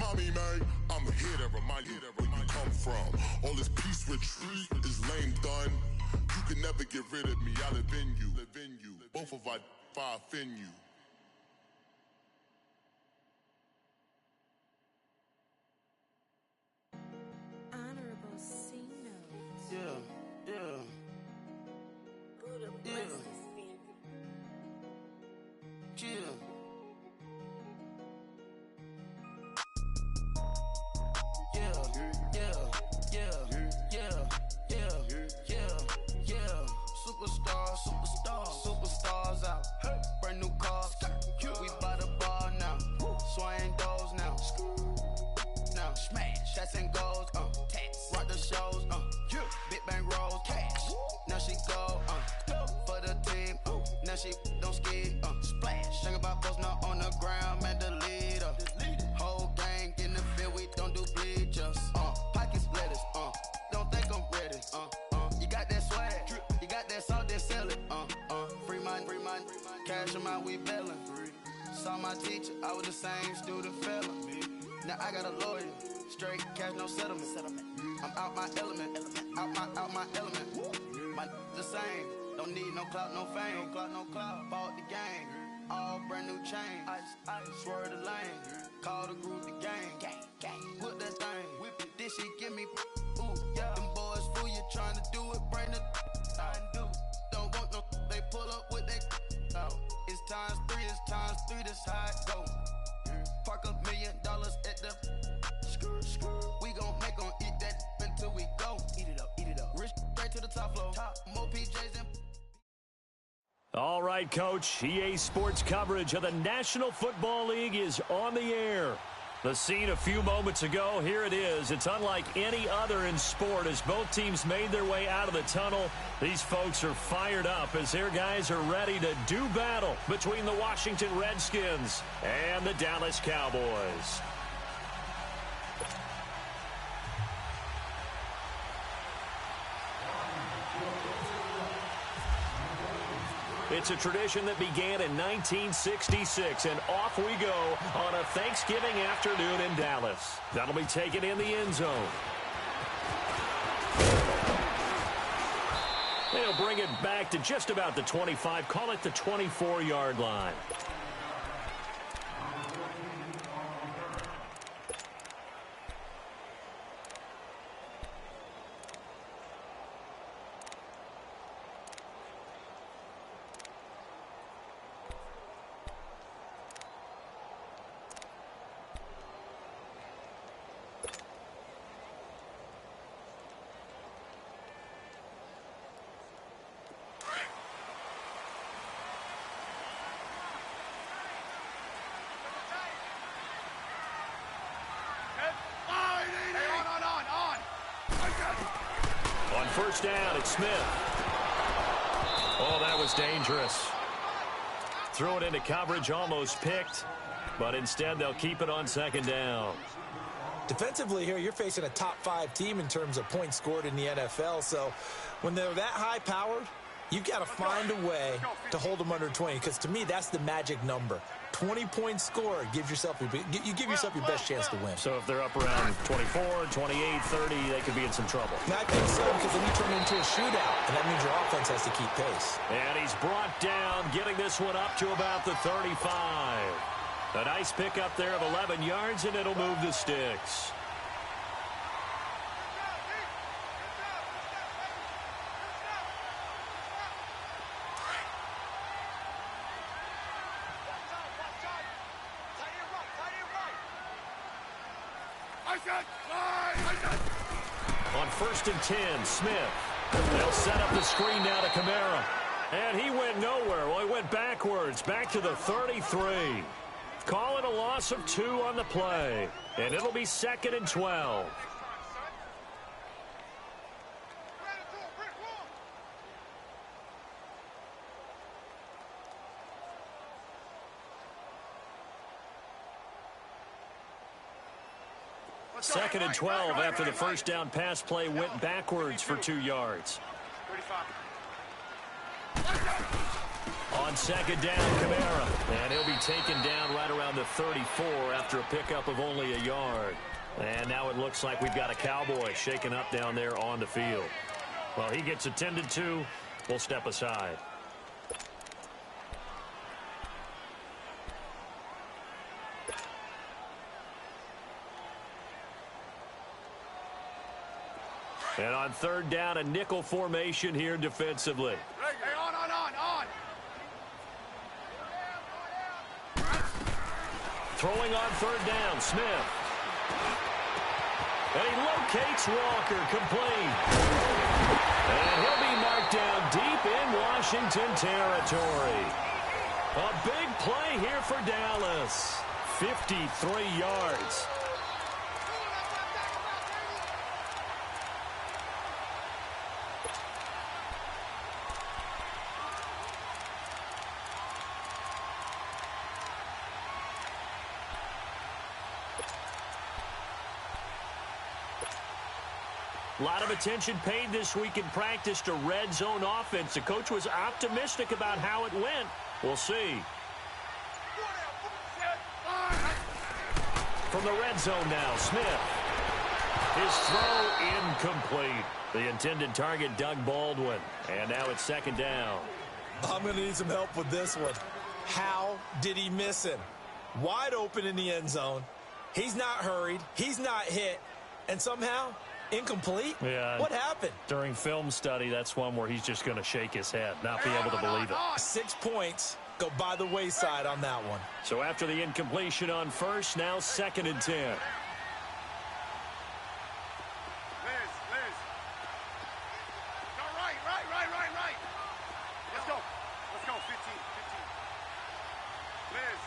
mommy, man. I'm here to remind you where you come from. All this peace retreat is lame done. You can never get rid of me. I live in you. Both of our five in you. Honorable C notes. Yeah. Buddha blesses me. Yeah. Superstars out. Brand new cars. We by the bar now. Swaying doors now. Now smash. Shots and goals. Tax. Rock the shows. Big bang rolls. Cash. Now she go. For the team. Now she don't ski. Splash. Think about post now on the ground. Man, the leader. Whole gang in the field. We don't do bleachers. Pockets lettuce. Don't think I'm ready. You got that swag. You got that salt, then sell it. Free mind. Cash amount, we bailin'. Saw my teacher, I was the same student fella. Now I got a lawyer. Straight cash, no settlement. I'm out my element. Out my element. My the same. Don't need no clout, no fame. No clout. Bought the game. All brand new chain. Ice. Swerve the lane. Call the group the gang. Whip that thing. Whip it. This shit give me. Ooh, yeah. Them boys fool you trying to do it. Bring the. Don't want no. They pull up with that. It's times three. This how it go. Park $1 million at the. We gon' make 'em eat that until we go. Eat it up. Rich straight to the top floor. More PJs and. All right, Coach. EA Sports coverage of the National Football League is on the air. The scene a few moments ago, here it is. It's unlike any other in sport as both teams made their way out of the tunnel. These folks are fired up as their guys are ready to do battle between the Washington Redskins and the Dallas Cowboys. It's a tradition that began in 1966, and off we go on a Thanksgiving afternoon in Dallas. That'll be taken in the end zone. They'll bring it back to just about the 25, call it the 24-yard line. On first down, it's Smith. Oh, that was dangerous. Threw it into coverage, almost picked, but instead they'll keep it on second down. Defensively here, you're facing a top-5 team in terms of points scored in the NFL, so when they're that high-powered, you've got to find a way to hold them under 20, because to me, that's the magic number. 20 points scored, you give yourself your best chance to win. So if they're up around 24, 28, 30, they could be in some trouble. I think so, because then you turn it into a shootout, and that means your offense has to keep pace. And he's brought down, getting this one up to about the 35. A nice pickup there of 11 yards, and it'll move the sticks. On first and 10, Smith. They'll set up the screen now to Kamara. And he went nowhere. Well, he went backwards, back to the 33. Call it a loss of 2 on the play. And it'll be 2nd and 12. Second and 12 after the first down pass play went backwards for 2 yards. On second down, Kamara. And he'll be taken down right around the 34 after a pickup of only a yard. And now it looks like we've got a Cowboy shaken up down there on the field. Well, he gets attended to. We'll step aside. And on third down, a nickel formation here defensively. Hey, on. Throwing on third down, Smith. And he locates Walker, complete. And he'll be marked down deep in Washington territory. A big play here for Dallas. 53 yards. A lot of attention paid this week in practice to red zone offense. The coach was optimistic about how it went. We'll see. From the red zone now, Smith. His throw incomplete. The intended target, Doug Baldwin. And now it's second down. I'm going to need some help with this one. How did he miss him? Wide open in the end zone. He's not hurried. He's not hit. And somehow, incomplete? Yeah. What happened? During film study, that's one where he's just going to shake his head, not be able to believe it. 6 points go by the wayside on that one. So after the incompletion on first, now second and 10. Liz. Go right. Let's go, 15. Liz.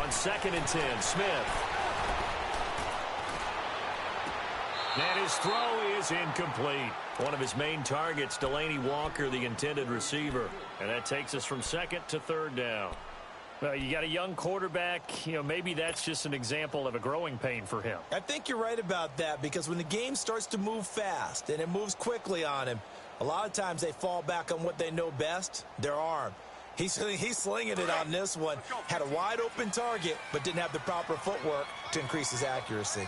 On second and 10, Smith. And his throw is incomplete. One of his main targets, Delaney Walker, the intended receiver. And that takes us from second to third down. Well, you got a young quarterback. You know, maybe that's just an example of a growing pain for him. I think you're right about that, because when the game starts to move fast and it moves quickly on him, a lot of times they fall back on what they know best, their arm. He's slinging it on this one. Had a wide open target, but didn't have the proper footwork to increase his accuracy.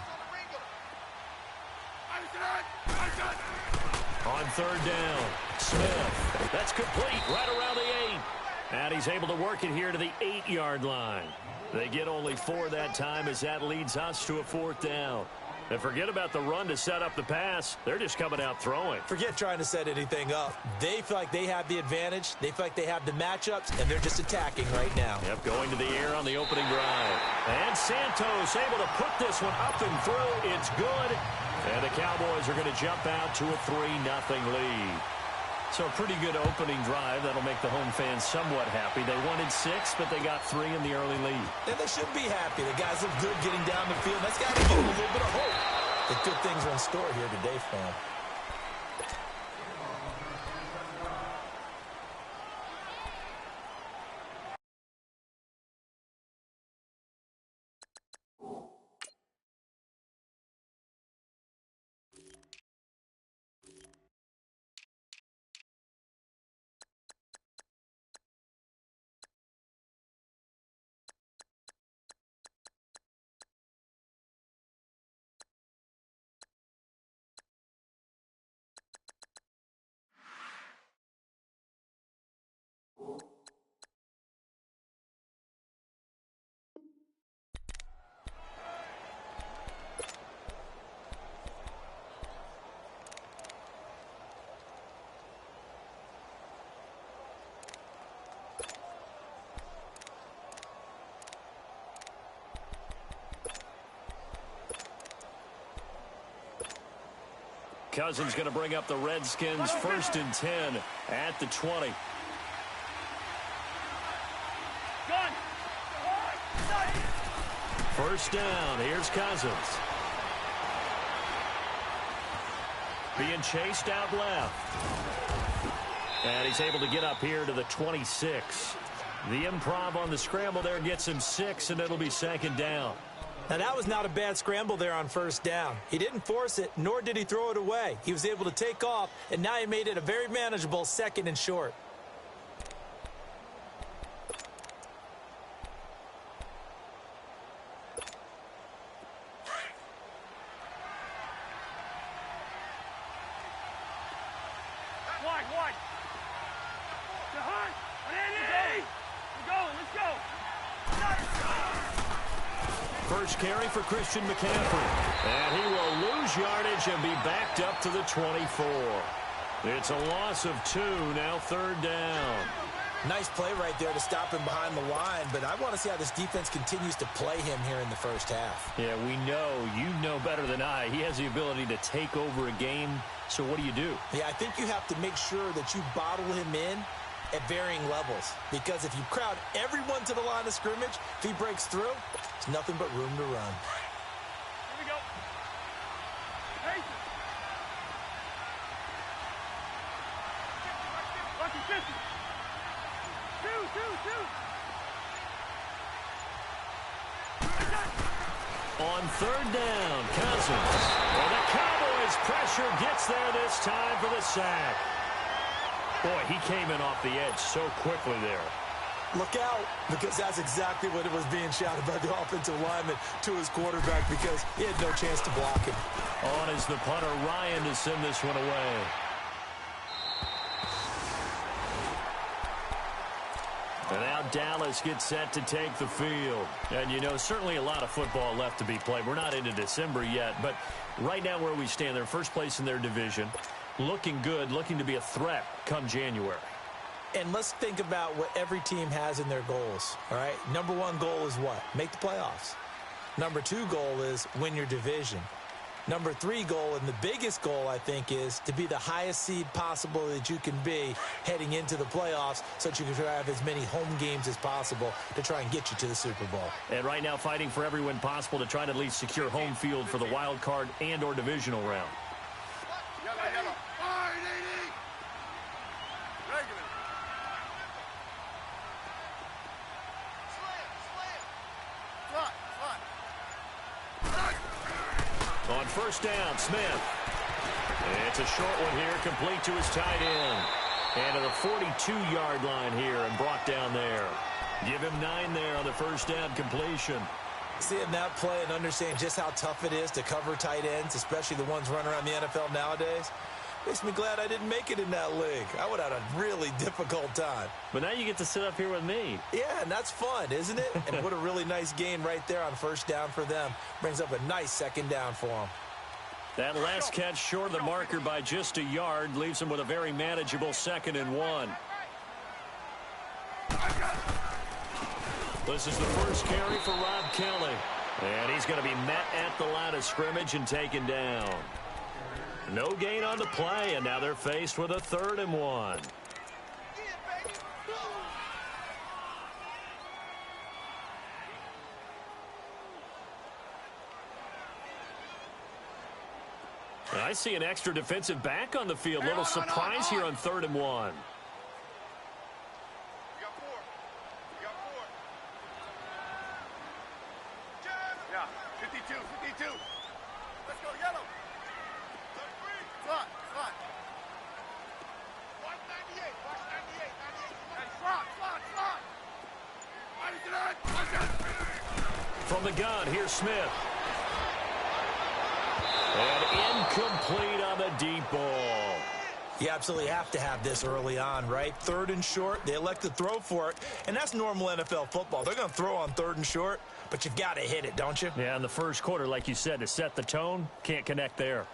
On third down, Smith. That's complete right around the 8. And he's able to work it here to the 8-yard line. They get only 4 that time as that leads us to a fourth down. And forget about the run to set up the pass. They're just coming out throwing. Forget trying to set anything up. They feel like they have the advantage. They feel like they have the matchups, and they're just attacking right now. Yep, going to the air on the opening drive. And Santos able to put this one up and through. It's good. And the Cowboys are going to jump out to a 3-0 lead. So a pretty good opening drive. That'll make the home fans somewhat happy. They wanted 6, but they got 3 in the early lead. And they should be happy. The guys look good getting down the field. That's got to give them a little bit of hope that good things are in store here today for them. Cousins going to bring up the Redskins 1st and 10 at the 20. First down. Here's Cousins. Being chased out left. And he's able to get up here to the 26. The improv on the scramble there gets him 6, and it'll be second down. Now, that was not a bad scramble there on first down. He didn't force it, nor did he throw it away. He was able to take off, and now he made it a very manageable 2nd and short. First carry for Christian McCaffrey. And he will lose yardage and be backed up to the 24. It's a loss of 2, now 3rd down. Nice play right there to stop him behind the line, but I want to see how this defense continues to play him here in the first half. Yeah, we know. You know better than I. He has the ability to take over a game, so what do you do? Yeah, I think you have to make sure that you bottle him in at varying levels, because if you crowd everyone to the line of scrimmage, if he breaks through, there's nothing but room to run. Here we go. Hey. Lucky 50. Two. On 3rd down, Cousins. Well, the Cowboys' pressure gets there this time for the sack. Boy, he came in off the edge so quickly there. Look out, because that's exactly what it was being shouted by the offensive lineman to his quarterback, because he had no chance to block him. On is the punter, Ryan, to send this one away. And now Dallas gets set to take the field. And, you know, certainly a lot of football left to be played. We're not into December yet, but right now where we stand, they're first place in their division. Looking good, looking to be a threat come January. And let's think about what every team has in their goals, all right? Number 1 goal is what? Make the playoffs. Number 2 goal is win your division. Number 3 goal, and the biggest goal, I think, is to be the highest seed possible that you can be heading into the playoffs so that you can have as many home games as possible to try and get you to the Super Bowl. And right now fighting for every win possible to try to at least secure home field for the wild card and or divisional round. Yellow. Fire, DD. Regular. Slide. On first down, Smith. It's a short one here, complete to his tight end. And to the 42-yard line here and brought down there. Give him 9 there on the first down completion. Seeing that play and understanding just how tough it is to cover tight ends, especially the ones running around the NFL nowadays, makes me glad I didn't make it in that league. I would have had a really difficult time. But now you get to sit up here with me. Yeah, and that's fun, isn't it? And what a really nice gain right there on first down for them. Brings up a nice 2nd down for them. That last catch short of the marker by just a yard leaves him with a very manageable 2nd and 1. This is the first carry for Rob Kelly. And he's going to be met at the line of scrimmage and taken down. No gain on the play, and now they're faced with a 3rd and 1. I see an extra defensive back on the field. Little surprise here on 3rd and 1. Yeah, 52. Let's go, yellow. Slot. Watch 98. Slot. From the gun, here's Smith. And incomplete on the deep ball. You absolutely have to have this early on, right? 3rd and short, they elect to throw for it, and that's normal NFL football. They're going to throw on 3rd and short, but you've got to hit it, don't you? Yeah, in the first quarter, like you said, to set the tone, can't connect there.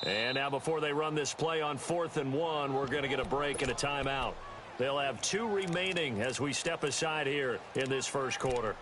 And now before they run this play on 4th and 1, we're going to get a break and a timeout. They'll have 2 remaining as we step aside here in this first quarter.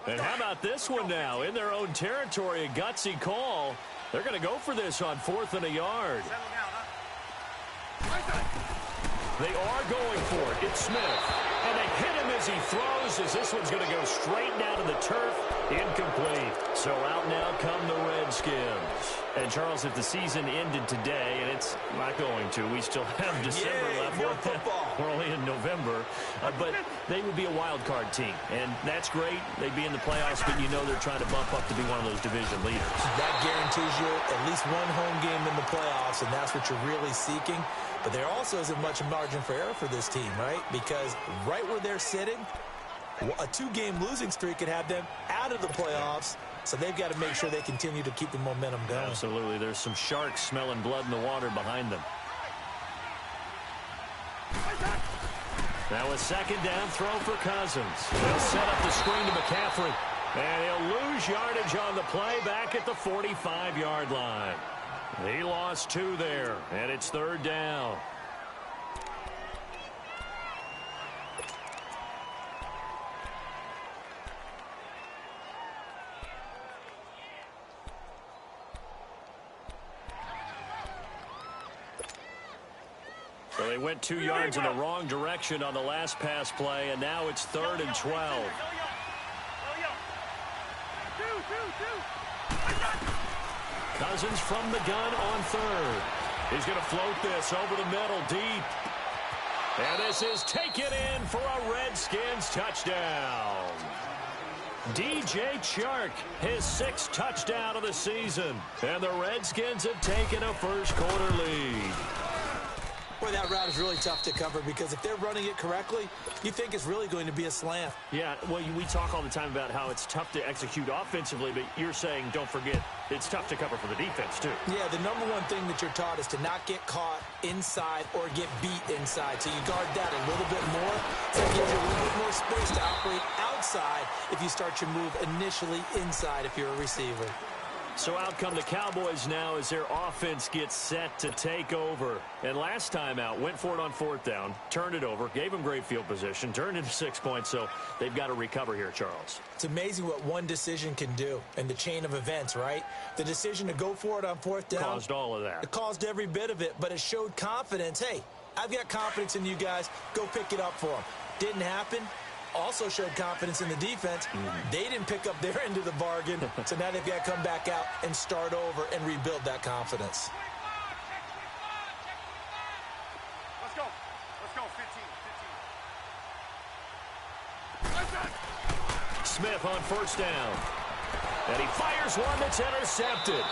And how about this one now? In their own territory, a gutsy call. They're going to go for this on 4th and a yard. They are going for it. It's Smith. And they hit him as he throws, as this one's going to go straight down to the turf. Incomplete. So out now come the Redskins. And, Charles, if the season ended today, and it's not going to, we still have December left. We're only in November. But they would be a wild card team. And that's great. They'd be in the playoffs, but you know they're trying to bump up to be one of those division leaders. That guarantees you at least one home game in the playoffs, and that's what you're really seeking. But there also isn't much margin for error for this team, right? Because right where they're sitting, a 2-game losing streak could have them out of the playoffs. So they've got to make sure they continue to keep the momentum going. Absolutely. There's some sharks smelling blood in the water behind them. Now a 2nd down throw for Cousins. He'll set up the screen to McCaffrey. And he'll lose yardage on the play back at the 45-yard line. He lost 2 there, and it's 3rd down. So they went 2 yards in the wrong direction on the last pass play, and now it's 3rd and 12. Cousins from the gun on 3rd. He's going to float this over the middle deep. And this is taken in for a Redskins touchdown. DJ Chark, his 6th touchdown of the season. And the Redskins have taken a first-quarter lead. Boy, that route is really tough to cover because if they're running it correctly, you think it's really going to be a slant. Yeah, well, we talk all the time about how it's tough to execute offensively, but you're saying, don't forget, it's tough to cover for the defense, too. Yeah, the number one thing that you're taught is to not get caught inside or get beat inside. So you guard that a little bit more. So it gives you a little bit more space to operate outside if you start your move initially inside if you're a receiver. So out come the Cowboys now as their offense gets set to take over. And last time out, went for it on 4th down, turned it over, gave them great field position, turned into 6 points, so they've got to recover here, Charles. It's amazing what one decision can do in the chain of events, right? The decision to go for it on 4th down. Caused all of that. It caused every bit of it, but it showed confidence. Hey, I've got confidence in you guys. Go pick it up for them. Didn't happen. Also showed confidence in the defense. They didn't pick up their end of the bargain, so now they've got to come back out and start over and rebuild that confidence. Let's go. Let's go. 15. Smith on 1st down. And he fires one that's intercepted.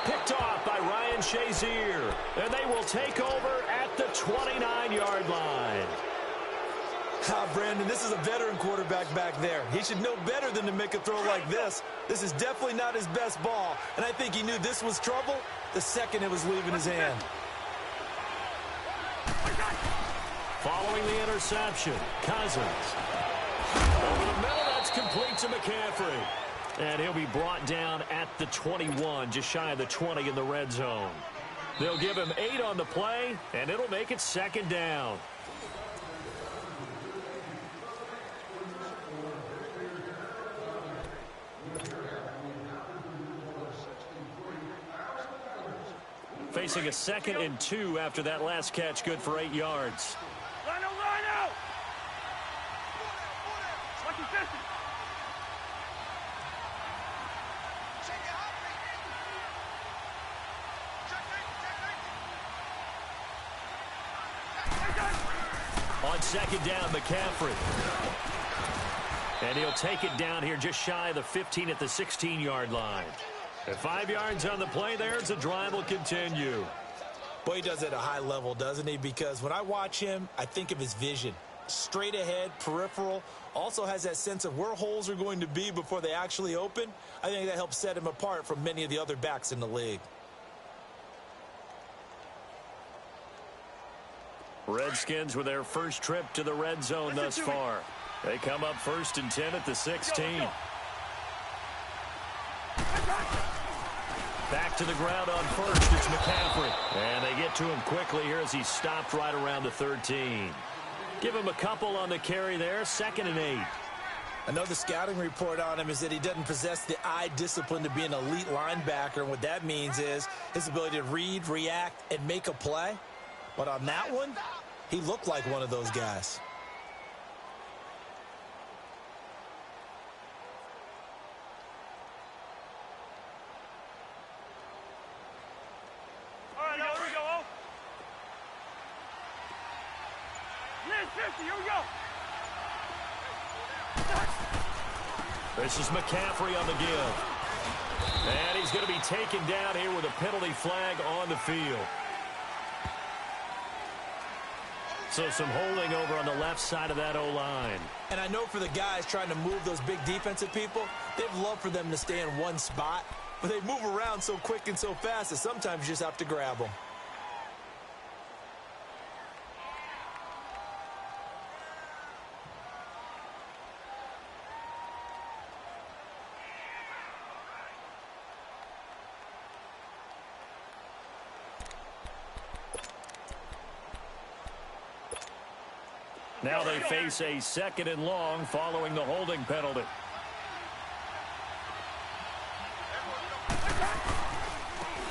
Picked off by Ryan Shazier. And they will take over at the 29-yard line. Brandon, this is a veteran quarterback back there. He should know better than to make a throw like this. This is definitely not his best ball, and I think he knew this was trouble the second it was leaving his hand. Following the interception, Cousins. Over the middle, that's complete to McCaffrey. And he'll be brought down at the 21, just shy of the 20 in the red zone. They'll give him 8 on the play, and it'll make it 2nd down. Facing a 2nd and 2 after that last catch, good for 8 yards. Line out! What's the distance? On 2nd down, McCaffrey. And he'll take it down here just shy of the 15 at the 16-yard line. And 5 yards on the play there as the drive will continue. Boy, he does it at a high level, doesn't he? Because when I watch him, I think of his vision. Straight ahead, peripheral, also has that sense of where holes are going to be before they actually open. I think that helps set him apart from many of the other backs in the league. Redskins with their first trip to the red zone thus far. They come up 1st and 10 at the 16. Back to the ground on 1st, it's McCaffrey. And they get to him quickly here as he stopped right around the 13. Give him a couple on the carry there, 2nd and 8. I know the scouting report on him is that he doesn't possess the eye discipline to be an elite linebacker. And what that means is his ability to read, react, and make a play. But on that one, he looked like one of those guys. All right, now here we go. 50, here we go. This is McCaffrey on the give. And he's going to be taken down here with a penalty flag on the field. So some holding over on the left side of that O-line. And I know for the guys trying to move those big defensive people, they'd love for them to stay in one spot. But they move around so quick and so fast that sometimes you just have to grab them. Now they face a 2nd and long following the holding penalty.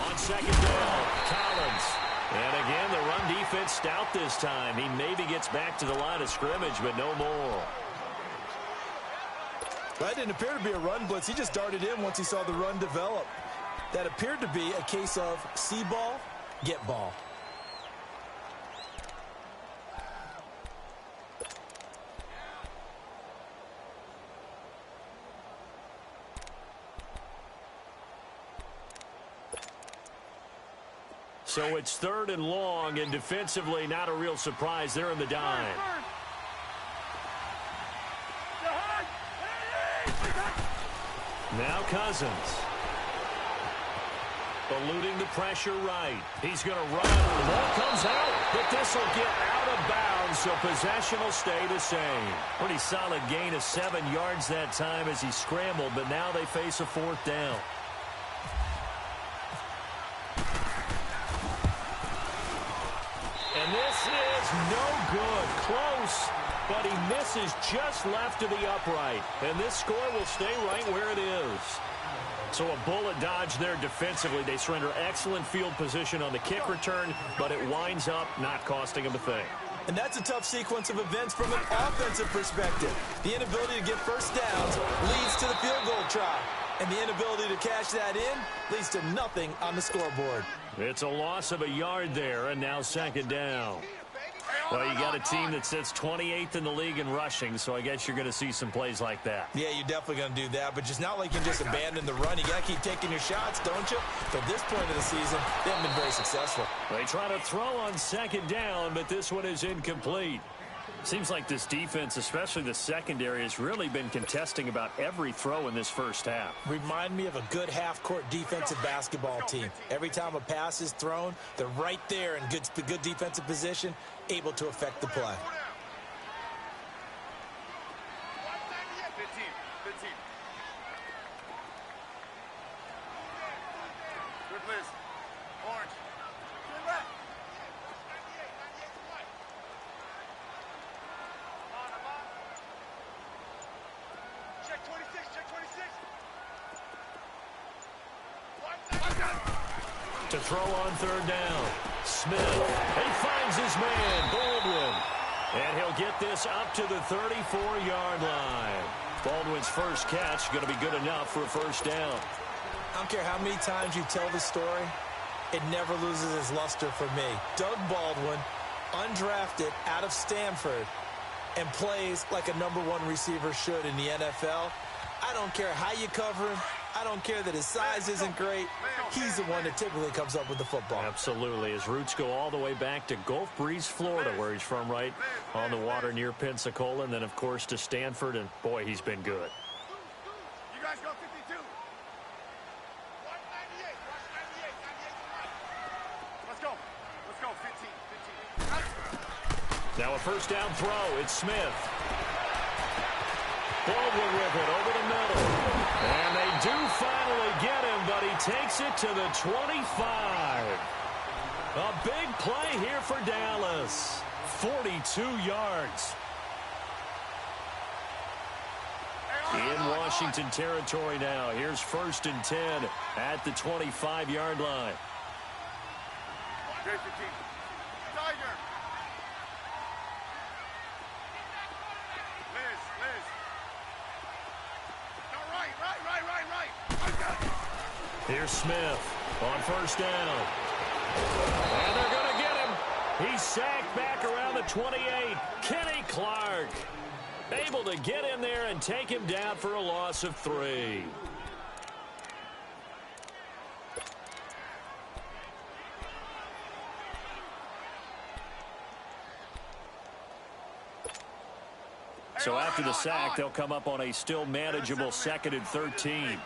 On 2nd down, Collins. And again, the run defense stout this time. He maybe gets back to the line of scrimmage, but no more. That didn't appear to be a run blitz. He just darted in once he saw the run develop. That appeared to be a case of see ball, get ball. So it's 3rd and long, and defensively not a real surprise. They're in the dime. Now Cousins. Eluding the pressure right. He's going to run. The ball comes out, but this will get out of bounds, so possession will stay the same. Pretty solid gain of 7 yards that time as he scrambled, but now they face a 4th down. And this is no good. Close, but he misses just left of the upright. And this score will stay right where it is. So a bullet dodge there defensively. They surrender excellent field position on the kick return, but it winds up not costing them a thing. And that's a tough sequence of events from an offensive perspective. The inability to get first downs leads to the field goal try. And the inability to cash that in leads to nothing on the scoreboard. It's a loss of a yard there, and now 2nd down. Well, you got a team that sits 28th in the league in rushing, so I guess you're going to see some plays like that. Yeah, you're definitely going to do that, but just not like you can just abandon the run. You got to keep taking your shots, don't you? But at this point of the season, they haven't been very successful. They try to throw on 2nd down, but this one is incomplete. Seems like this defense, especially the secondary, has really been contesting about every throw in this first half. Remind me of a good half-court defensive basketball team. Every time a pass is thrown, they're right there in good defensive position, able to affect the play. 15. Good blitz. Orange. Good left. Check 26, check 26. To throw on 3rd down. Smith. He finds his man, Baldwin. And he'll get this up to the 34-yard line. Baldwin's first catch going to be good enough for a 1st down. I don't care how many times you tell the story, it never loses its luster for me. Doug Baldwin, undrafted out of Stanford, and plays like a #1 receiver should in the NFL. I don't care how you cover him. I don't care that his size isn't great. He's the one that typically comes up with the football. Absolutely. His roots go all the way back to Gulf Breeze, Florida, where he's from, right on the water near Pensacola, and then, of course, to Stanford, and, boy, he's been good. You guys go 52. 198. Watch 98. 98 to right. Let's go. 15. Now a 1st down throw. It's Smith. Baldwin with it over the middle. And they do finally get him, but he takes it to the 25. A big play here for Dallas. 42 yards. In Washington territory now. Here's 1st and 10 at the 25-yard line. Tiger. Liz. No, right. Here's Smith on 1st down. And they're going to get him. He's sacked back around the 28. Kenny Clark able to get in there and take him down for a loss of 3. So after the sack, they'll come up on a still manageable 2nd and 13.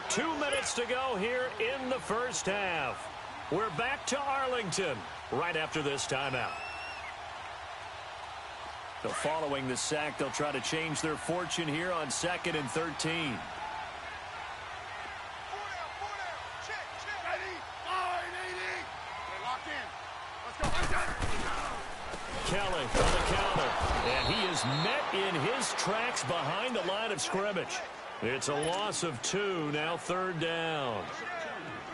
2 minutes to go here in the first half. We're back to Arlington right after this timeout. So following the sack, they'll try to change their fortune here on 2nd and 13. Kelly on the counter, and he is met in his tracks behind the line of scrimmage. It's a loss of 2, now 3rd down.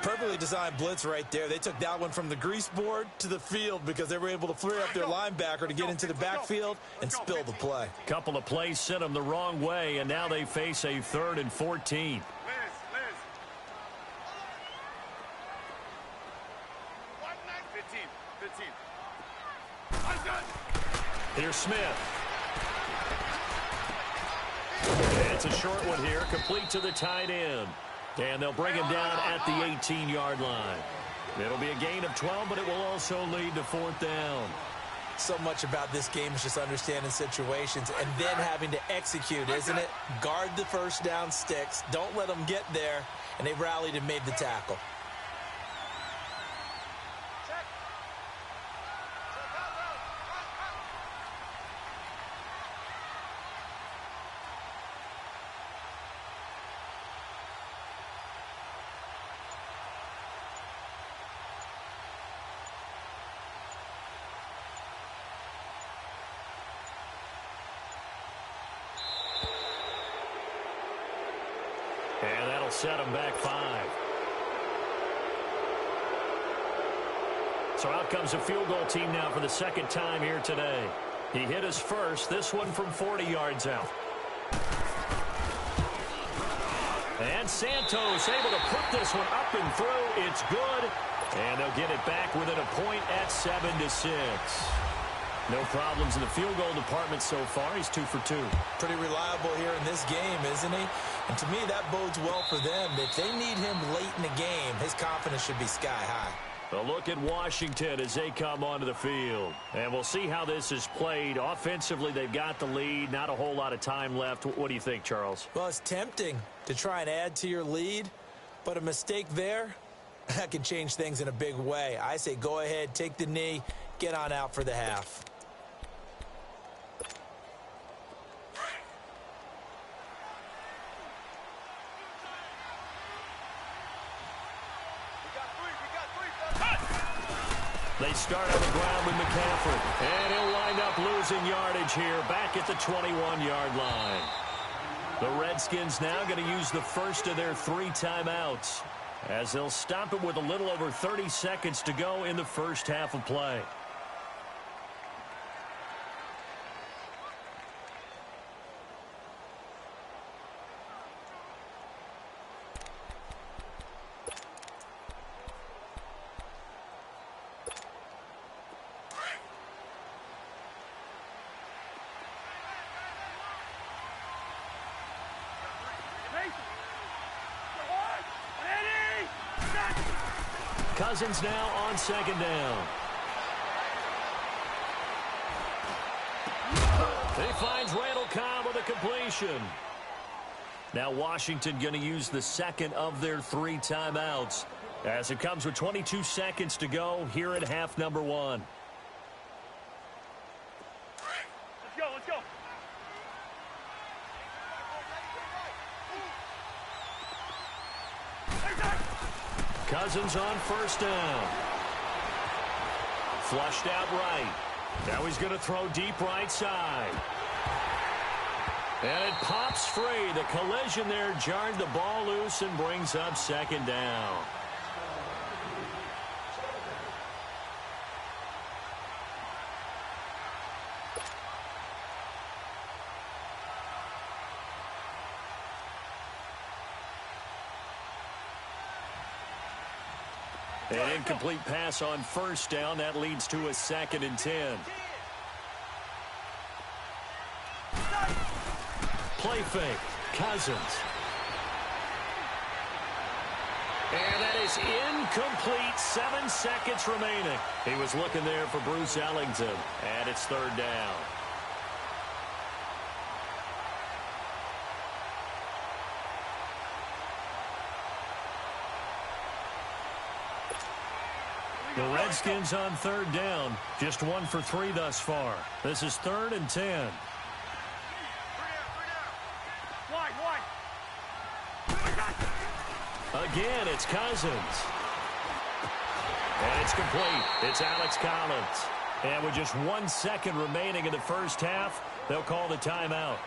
Perfectly designed blitz right there. They took that one from the grease board to the field because they were able to free up their linebacker to get into the backfield and spill the play. Couple of plays sent them the wrong way, and now they face a 3rd and 14. Liz. 15. Here's Smith. It's a short one here, complete to the tight end. And they'll bring him down at the 18-yard line. It'll be a gain of 12, but it will also lead to 4th down. So much about this game is just understanding situations and then having to execute, isn't it? Guard the first down sticks. Don't let them get there. And they rallied and made the tackle. And that'll set him back 5. So out comes a field goal team now for the 2nd time here today. He hit his first, this one from 40 yards out. And Santos able to put this one up and through. It's good. And they'll get it back within a point at 7-6. No problems in the field goal department so far. He's 2 for 2. Pretty reliable here in this game, isn't he? And to me, that bodes well for them. If they need him late in the game, his confidence should be sky high. A look at Washington as they come onto the field. And we'll see how this is played. Offensively, they've got the lead. Not a whole lot of time left. What do you think, Charles? Well, it's tempting to try and add to your lead, but a mistake there, that can change things in a big way. I say go ahead, take the knee, get on out for the half. They start on the ground with McCaffrey. And he'll wind up losing yardage here back at the 21-yard line. The Redskins now going to use the first of their 3 timeouts as they'll stop it with a little over 30 seconds to go in the first half of play. Cousins now on 2nd down. He finds Randall Cobb with a completion. Now Washington going to use the 2nd of their 3 timeouts as it comes with 22 seconds to go here at half number 1. Let's go. Cousins on 1st down. Flushed out right. Now he's going to throw deep right side. And it pops free. The collision there jarred the ball loose and brings up second down. An incomplete pass on first down. That leads to a 2nd and 10. Play fake. Cousins. And that is incomplete. 7 seconds remaining. He was looking there for Bruce Ellington. And it's 3rd down. The Redskins on 3rd down. Just 1 for 3 thus far. This is 3rd and 10. Again, it's Cousins. And it's complete. It's Alex Collins. And with just 1 second remaining in the first half, they'll call the timeout.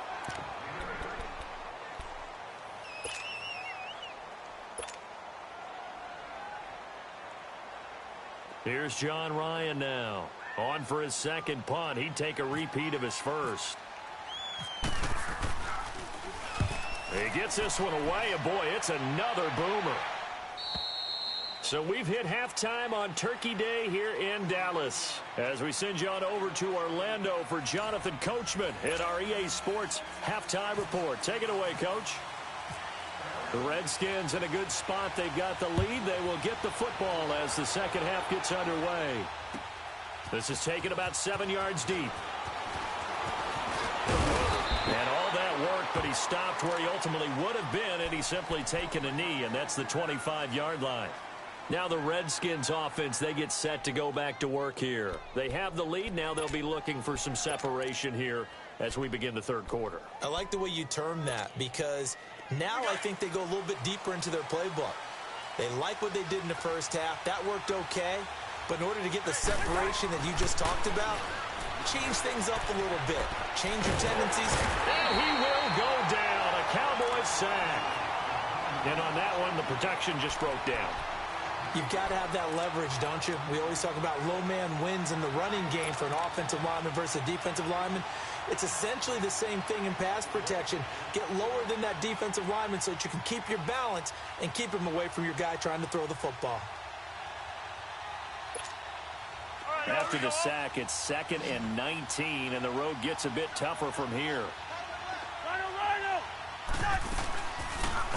Here's John Ryan now. On for his 2nd punt. He'd take a repeat of his first. He gets this one away, and boy, it's another boomer. So we've hit halftime on Turkey Day here in Dallas. As we send you on over to Orlando for Jonathan Coachman in our EA Sports Halftime Report. Take it away, Coach. The Redskins in a good spot. They've got the lead. They will get the football as the second half gets underway. This is taken about 7 yards deep. And all that work, but he stopped where he ultimately would have been, and he's simply taken a knee, and that's the 25-yard line. Now the Redskins offense, they get set to go back to work here. They have the lead. Now they'll be looking for some separation here as we begin the 3rd quarter. I like the way you term that, because now I think they go a little bit deeper into their playbook. They like what they did in the first half. That worked okay. But in order to get the separation that you just talked about, change things up a little bit. Change your tendencies. And he will go down. A Cowboys sack. And on that one, the protection just broke down. You've got to have that leverage, don't you? We always talk about low man wins in the running game for an offensive lineman versus a defensive lineman. It's essentially the same thing in pass protection. Get lower than that defensive lineman so that you can keep your balance and keep him away from your guy trying to throw the football. After the sack, it's 2nd and 19, and the road gets a bit tougher from here.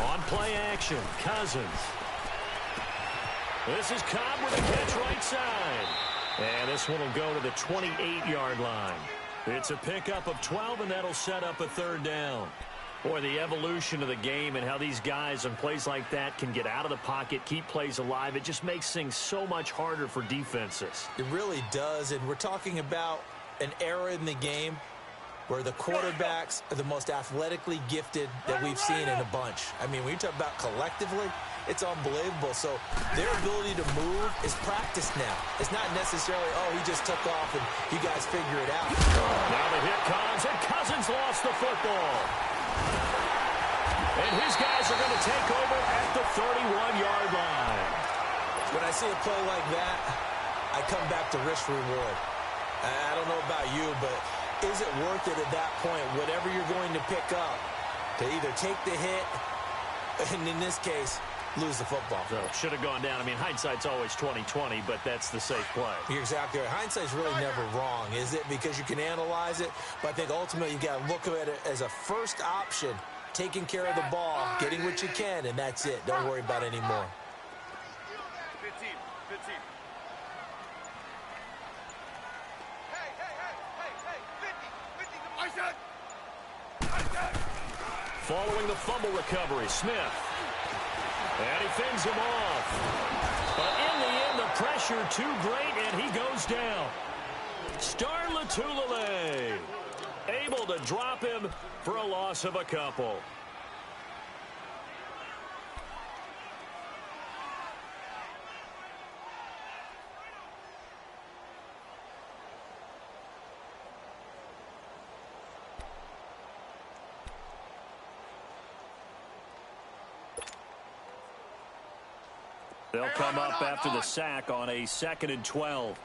On play action, Cousins. This is Cobb with a catch right side. And this one will go to the 28-yard line. It's a pickup of 12, and that'll set up a 3rd down. Boy, the evolution of the game and how these guys on plays like that can get out of the pocket, keep plays alive, it just makes things so much harder for defenses. It really does, and we're talking about an era in the game where the quarterbacks are the most athletically gifted that we've seen in a bunch. I mean, when you talk about collectively, it's unbelievable. So their ability to move is practiced now. It's not necessarily, oh, he just took off and you guys figure it out. Now the hit comes, and Cousins lost the football. And his guys are going to take over at the 31-yard line. When I see a play like that, I come back to risk reward. I don't know about you, but is it worth it at that point, whatever you're going to pick up, to either take the hit, and in this case, lose the football? So should have gone down. I mean, hindsight's always 20/20, but that's the safe play. You're exactly right. Hindsight's really never wrong, is it? Because you can analyze it, but I think ultimately you got to look at it as a first option, taking care of the ball, getting what you can, and that's it. Don't worry about it anymore. 15. Following the fumble recovery, Smith. And he fends him off. But in the end, the pressure too great, and he goes down. Star Latulippe able to drop him for a loss of a couple. They'll come up after the sack on a 2nd and 12.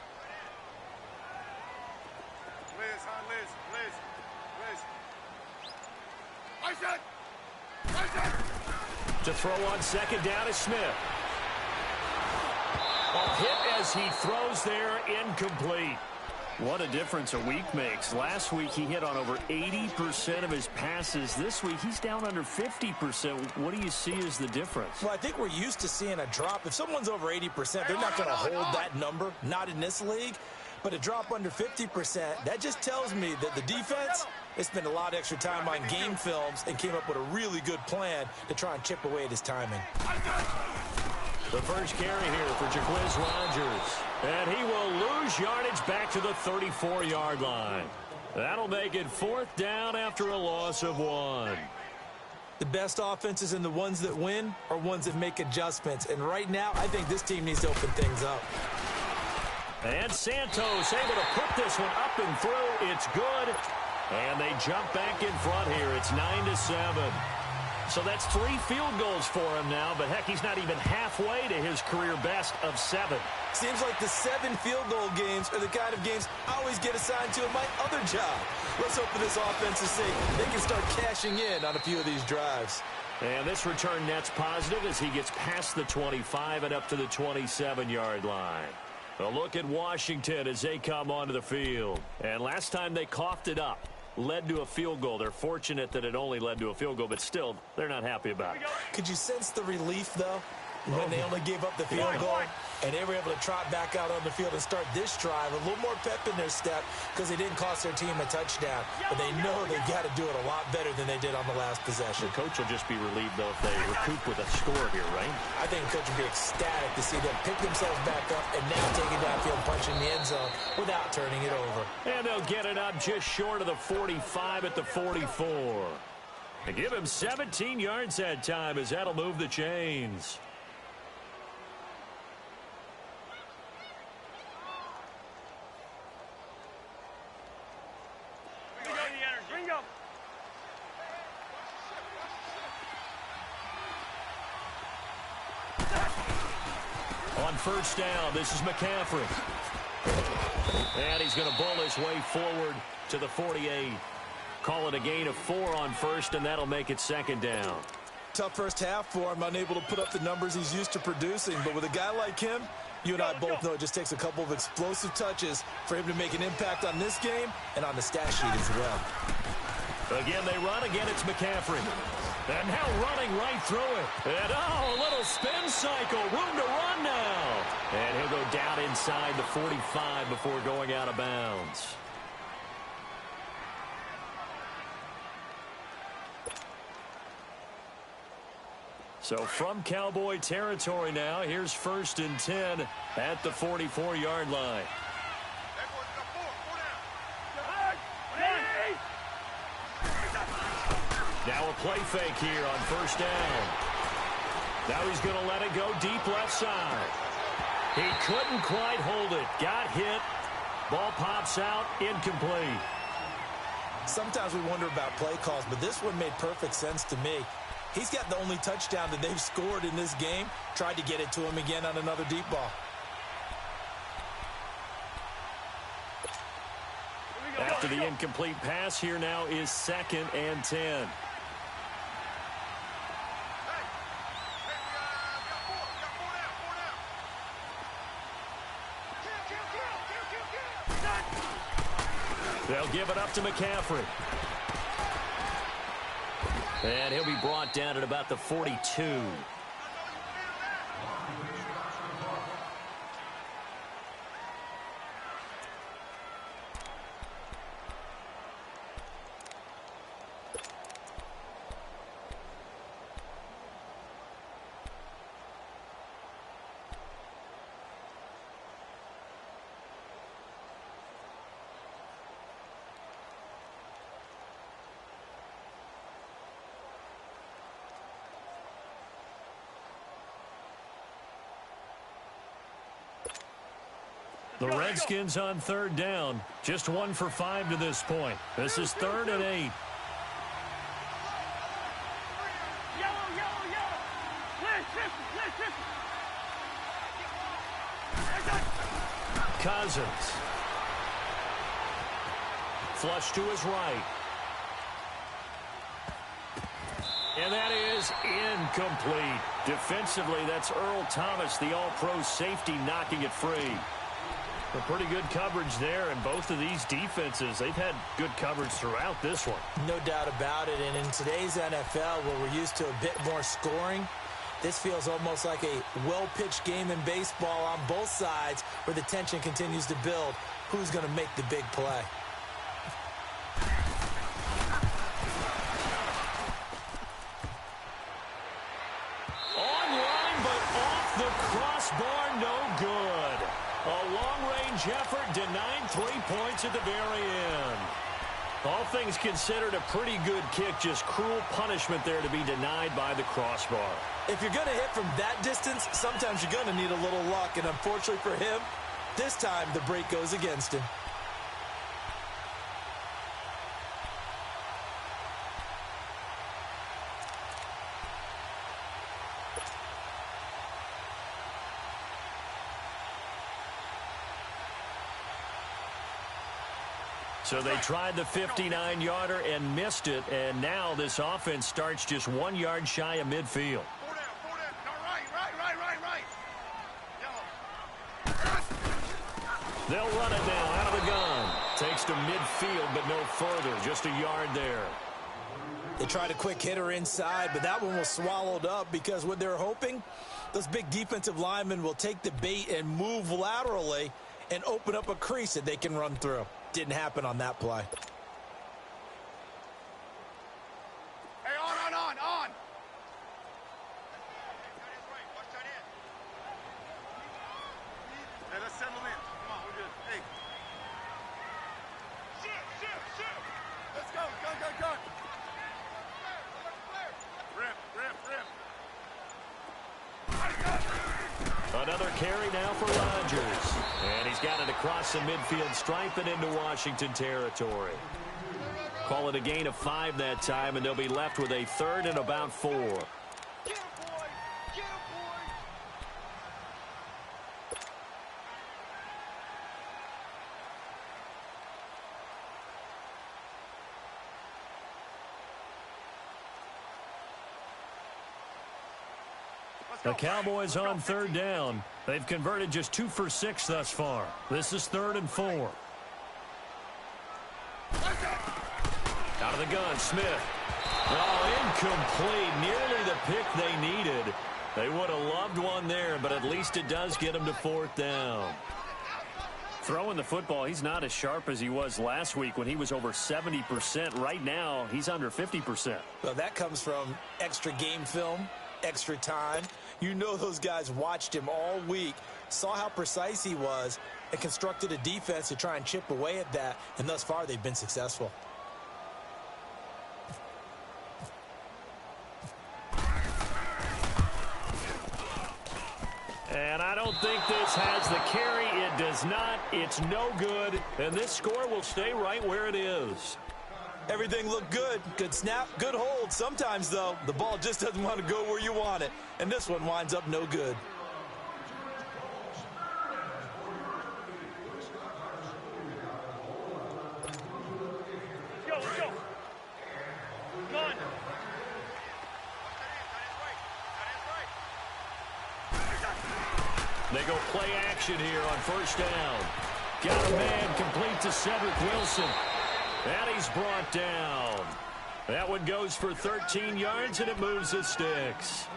To throw on 2nd down is Smith. A hit as he throws there, incomplete. What a difference a week makes. Last week he hit on over 80% of his passes. This week he's down under 50%. What do you see as the difference? Well, I think we're used to seeing a drop. If someone's over 80%, they're not going to hold that number, not in this league. But a drop under 50%, that just tells me that the defense, they spent a lot of extra time on game films and came up with a really good plan to try and chip away at his timing. The first carry here for Jaquiz Rogers. And he will lose yardage back to the 34-yard line. That'll make it 4th down after a loss of 1. The best offenses and the ones that win are ones that make adjustments. And right now, I think this team needs to open things up. And Santos able to put this one up and through. It's good. And they jump back in front here. It's 9-7. So that's 3 field goals for him now, but heck, he's not even halfway to his career best of 7. Seems like the 7 field goal games are the kind of games I always get assigned to in my other job. Let's hope for this offense's sake they can start cashing in on a few of these drives. And this return net's positive as he gets past the 25 and up to the 27-yard line. A look at Washington as they come onto the field. And last time they coughed it up, led to a field goal. They're fortunate that it only led to a field goal, but still, they're not happy about it. Could you sense the relief, though, when they only gave up the field goal and they were able to trot back out on the field and start this drive? A little more pep in their step because they didn't cost their team a touchdown, but they know they've got to do it a lot better than they did on the last possession. The coach will just be relieved, though, if they recoup with a score here, right? I think the coach will be ecstatic to see them pick themselves back up and now take it downfield, punching the end zone without turning it over. And they'll get it up just short of the 45 at the 44. They give him 17 yards that time as that'll move the chains. On first down, this is McCaffrey. And he's going to bull his way forward to the 48. Call it a gain of 4 on first, and that'll make it 2nd down. Tough first half for him, unable to put up the numbers he's used to producing. But with a guy like him, you and I both know it just takes a couple of explosive touches for him to make an impact on this game and on the stat sheet as well. Again, they run. Again, it's McCaffrey. And now running right through it. And, a little spin cycle. Room to run now. And he'll go down inside the 45 before going out of bounds. So from Cowboy territory now, here's 1st and 10 at the 44-yard line. Now a play fake here on first down. Now he's going to let it go deep left side. He couldn't quite hold it. Got hit. Ball pops out. Incomplete. Sometimes we wonder about play calls, but this one made perfect sense to me. He's got the only touchdown that they've scored in this game. Tried to get it to him again on another deep ball. After the incomplete pass, here now is 2nd and 10. They'll give it up to McCaffrey. And he'll be brought down at about the 42. The Redskins on 3rd down. Just 1 for 5 to this point. This is 3rd and 8. Cousins. Flush to his right. And that is incomplete. Defensively, that's Earl Thomas, the all-pro safety, knocking it free. A pretty good coverage there, and both of these defenses, they've had good coverage throughout this one. No doubt about it, and in today's NFL, where we're used to a bit more scoring, this feels almost like a well-pitched game in baseball on both sides where the tension continues to build. Who's going to make the big play? Online, but off the crossbar, no good. A long-range effort denying 3 points at the very end. All things considered, a pretty good kick, just cruel punishment there to be denied by the crossbar. If you're going to hit from that distance, sometimes you're going to need a little luck, and unfortunately for him, this time the break goes against him. So they tried the 59-yarder and missed it, and now this offense starts just 1 yard shy of midfield. Four down. No, right. Yellow. They'll run it now out of the gun. Takes to midfield, but no further, just a yard there. They tried a quick hitter inside, but that one was swallowed up because what they're hoping, those big defensive linemen will take the bait and move laterally and open up a crease that they can run through. Didn't happen on that play. Hey, on. Hey, let's settle in. Come on, we're good. Hey. Shift. Let's go. Gun. Rip. Another carry now for Rodgers. And he's got it across the midfield stripe and into Washington territory. Call it a gain of 5 that time, and they'll be left with a 3rd and about 4. Get him, boy. The Cowboys on 3rd down. They've converted just 2 for 6 thus far. This is 3rd and 4. Out of the gun, Smith. Oh, incomplete. Nearly the pick they needed. They would have loved one there, but at least it does get them to 4th down. Throwing the football, he's not as sharp as he was last week when he was over 70%. Right now, he's under 50%. Well, that comes from extra game film, extra time. You know those guys watched him all week, saw how precise he was, and constructed a defense to try and chip away at that, and thus far they've been successful. And I don't think this has the carry. It does not. It's no good. And this score will stay right where it is. Everything looked good. Good snap, good hold. Sometimes, though, the ball just doesn't want to go where you want it. And this one winds up no good. Let's go. Gun. They go play action here on 1st down. Got a man complete to Cedric Wilson. And he's brought down. That one goes for 13 yards, and it moves the sticks.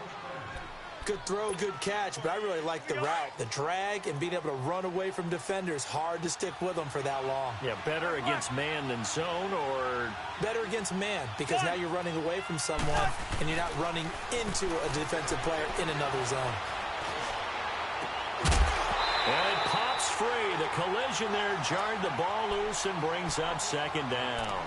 Good throw, good catch, but I really like the route. The drag and being able to run away from defenders. Hard to stick with them for that long. Yeah, better against man than zone, or... Better against man, because now you're running away from someone, and you're not running into a defensive player in another zone. And it pops free. The collision there jarred the ball loose and brings up 2nd down.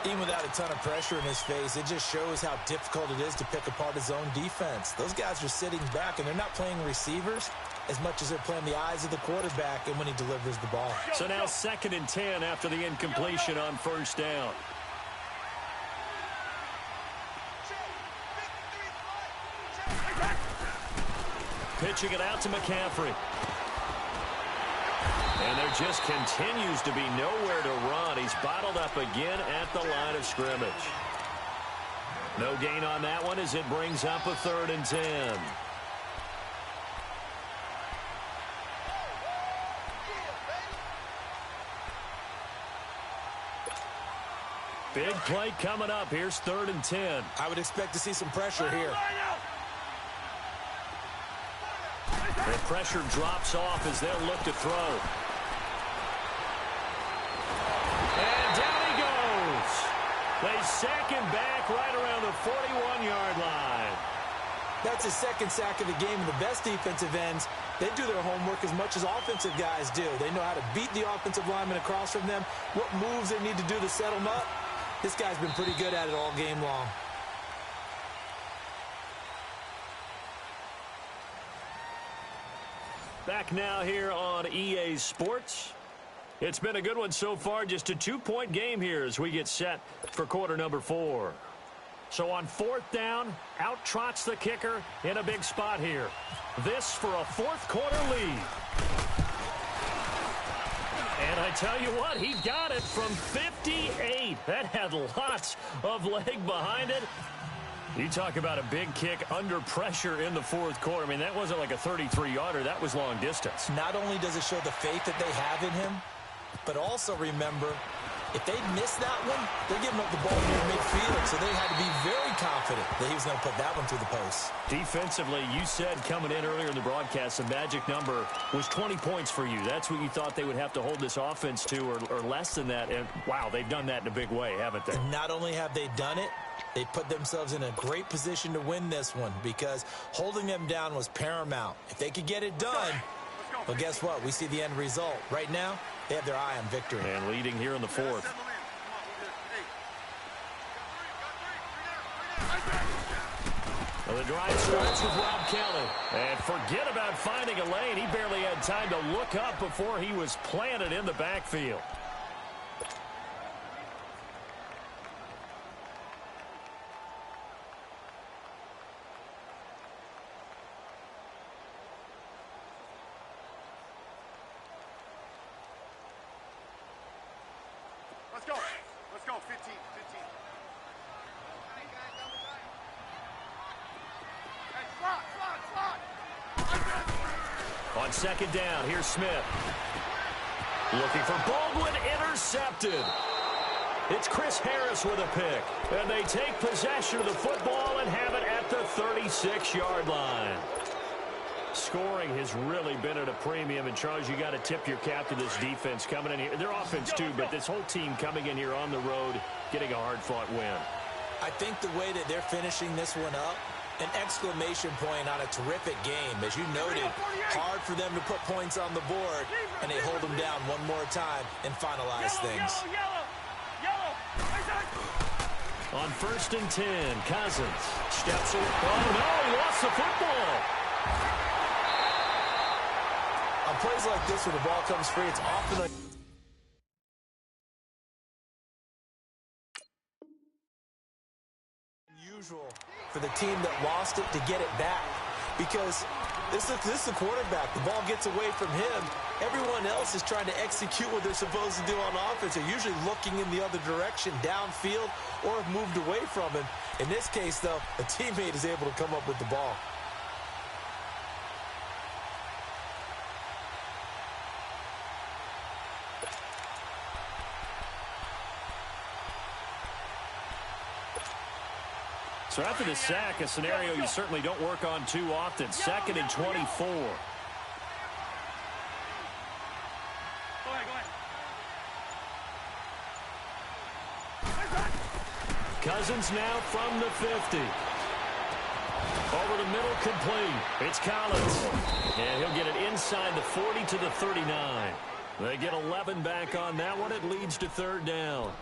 Even without a ton of pressure in his face, it just shows how difficult it is to pick apart his own defense. Those guys are sitting back, and they're not playing receivers as much as they're playing the eyes of the quarterback and when he delivers the ball. So now 2nd and 10 after the incompletion on 1st down. Pitching it out to McCaffrey. And there just continues to be nowhere to run. He's bottled up again at the line of scrimmage. No gain on that one as it brings up a 3rd and 10. Big play coming up. Here's 3rd and 10. I would expect to see some pressure here. The pressure drops off as they'll look to throw. And down he goes. They sack him back right around the 41-yard line. That's his 2nd sack of the game, and the best defensive ends, they do their homework as much as offensive guys do. They know how to beat the offensive lineman across from them, what moves they need to do to set them up. This guy's been pretty good at it all game long. Back now here on EA Sports. It's been a good one so far. Just a 2-point game here as we get set for quarter number 4. So on 4th down, out trots the kicker in a big spot here. This for a 4th quarter lead. And I tell you what, he got it from 58. That had lots of leg behind it. You talk about a big kick under pressure in the 4th quarter. I mean, that wasn't like a 33-yarder. That was long distance. Not only does it show the faith that they have in him, but also remember, if they miss that one, they're giving up the ball near midfield, so they had to be very confident that he was going to put that one through the post. Defensively, you said coming in earlier in the broadcast, the magic number was 20 points for you. That's what you thought they would have to hold this offense to, or less than that. And, wow, they've done that in a big way, haven't they? And not only have they done it, they put themselves in a great position to win this one because holding them down was paramount. If they could get it done, well, guess what? We see the end result. Right now, they have their eye on victory. And leading here in the 4th. Well, the drive starts with Rob Kelly. And forget about finding a lane. He barely had time to look up before he was planted in the backfield. Let's go. Let's go. 15. Hey, slot. On 2nd down, here's Smith. Looking for Baldwin, intercepted. It's Chris Harris with a pick. And they take possession of the football and have it at the 36-yard line. Scoring has really been at a premium. And, Charles, you got to tip your cap to this defense coming in here. Their offense, too, but this whole team coming in here on the road, getting a hard-fought win. I think the way that they're finishing this one up, an exclamation point on a terrific game. As you noted, hard for them to put points on the board, and they hold them down one more time and finalize things. On 1st and 10, Cousins steps away. Oh, no, he lost the football. On plays like this, when the ball comes free, it's often unusual for the team that lost it to get it back, because this is the quarterback. The ball gets away from him. Everyone else is trying to execute what they're supposed to do on offense. They're usually looking in the other direction, downfield, or have moved away from him. In this case, though, a teammate is able to come up with the ball. So after the sack, a scenario you certainly don't work on too often. 2nd and 24. Go ahead. Cousins now from the 50. Over the middle, complete. It's Collins. And he'll get it inside the 40 to the 39. They get 11 back on that one. It leads to 3rd down.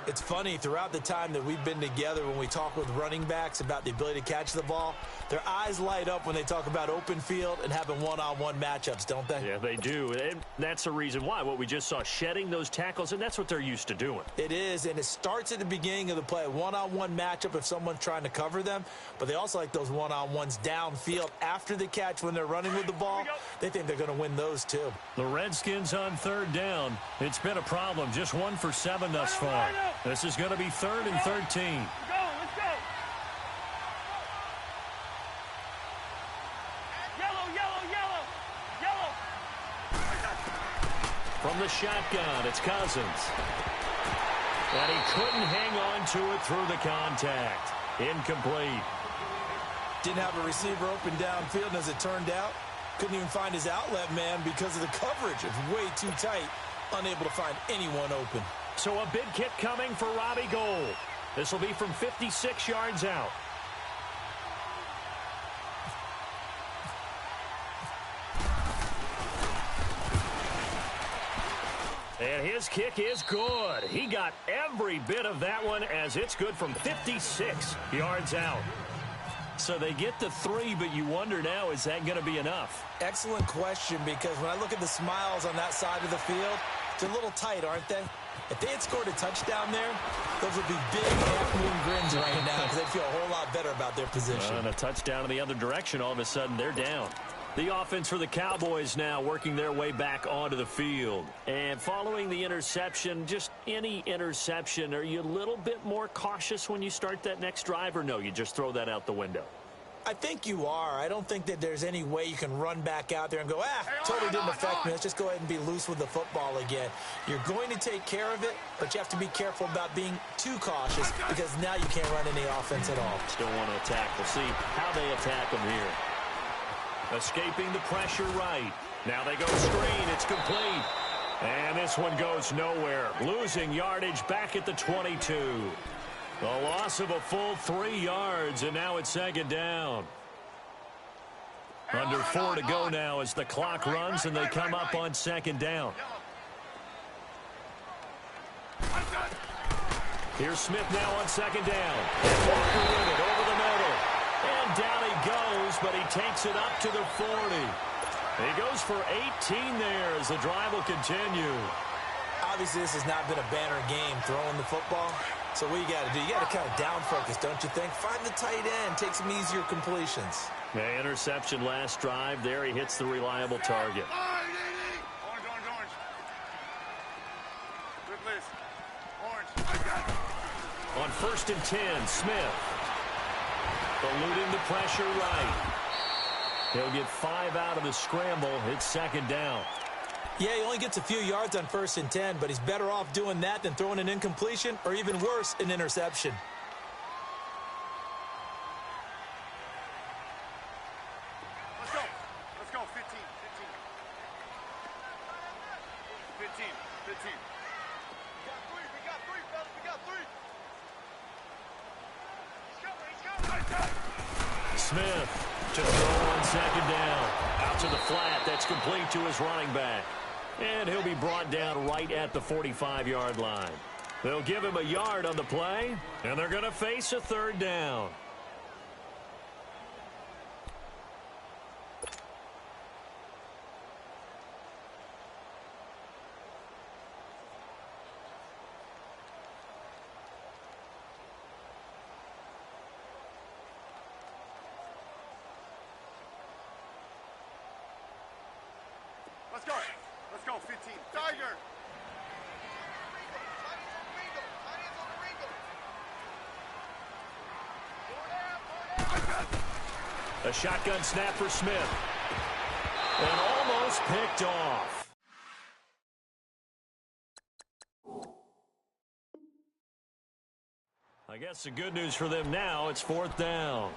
It's funny, throughout the time that we've been together, when we talk with running backs about the ability to catch the ball, their eyes light up when they talk about open field and having one-on-one matchups, don't they? Yeah, they do. And that's the reason why. What we just saw, shedding those tackles, and that's what they're used to doing. It is, and it starts at the beginning of the play. One-on-one matchup if someone's trying to cover them, but they also like those one-on-ones downfield after the catch when they're running with the ball. They think they're going to win those too. The Redskins on third down. It's been a problem. Just 1 for 7 thus far. This is going to be 3rd and 13. Let's go. Yellow. From the shotgun, it's Cousins. And he couldn't hang on to it through the contact. Incomplete. Didn't have a receiver open downfield, and as it turned out, couldn't even find his outlet man because of the coverage. It's way too tight, unable to find anyone open. So a big kick coming for Robbie Gould. This will be from 56 yards out. And his kick is good. He got every bit of that one as it's good from 56 yards out. So they get to 3, but you wonder now, is that going to be enough? Excellent question, because when I look at the smiles on that side of the field, they're a little tight, aren't they? If they had scored a touchdown there, those would be big half-moon grins right now because they'd feel a whole lot better about their position. And a touchdown in the other direction, all of a sudden they're down. The offense for the Cowboys now working their way back onto the field. And following the interception, just any interception, are you a little bit more cautious when you start that next drive, or no, you just throw that out the window? I think you are. I don't think that there's any way you can run back out there and go, totally didn't affect me. Let's just go ahead and be loose with the football again. You're going to take care of it, but you have to be careful about being too cautious because now you can't run any offense at all. Still want to attack. We'll see how they attack them here. Escaping the pressure right. Now they go screen. It's complete. And this one goes nowhere. Losing yardage back at the 22. The loss of a full 3 yards, and now it's 2nd down. Under 4 to go now as the clock runs, and they come up on 2nd down. Here's Smith now on 2nd down. And Walker with it over the middle. And down he goes, but he takes it up to the 40. He goes for 18 there as the drive will continue. Obviously, this has not been a banner game throwing the football. So what you got to do, you got to kind of down focus, don't you think? Find the tight end, take some easier completions. Yeah, interception last drive. There he hits the reliable target. Orange. Good list. Orange. On 1st and 10, Smith. Eluding the pressure right. He'll get 5 out of the scramble. It's 2nd down. Yeah, he only gets a few yards on 1st and 10, but he's better off doing that than throwing an incompletion or even worse, an interception. Let's go. 15. 15. We got three, fellas. We got 3. Let's go. Smith to throw on 2nd down. Out to the flat. That's complete to his running back. And he'll be brought down right at the 45-yard line. They'll give him a yard on the play, and they're going to face a 3rd down. Let's go, 15. Tiger. A shotgun snap for Smith. And almost picked off. I guess the good news for them now, it's 4th down.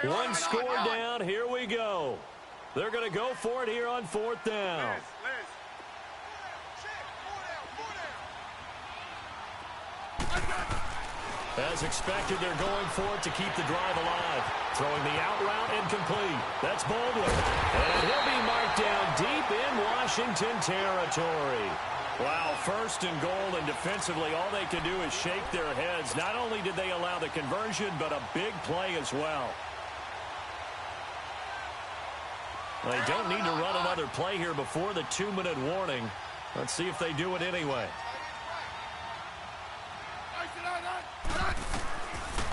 One score down. Here we go. They're going to go for it here on 4th down. As expected, they're going for it to keep the drive alive. Throwing the out route incomplete. That's Baldwin. And he'll be marked down deep in Washington territory. Wow, first and goal, and defensively, all they can do is shake their heads. Not only did they allow the conversion, but a big play as well. They don't need to run another play here before the 2-minute warning. Let's see if they do it anyway.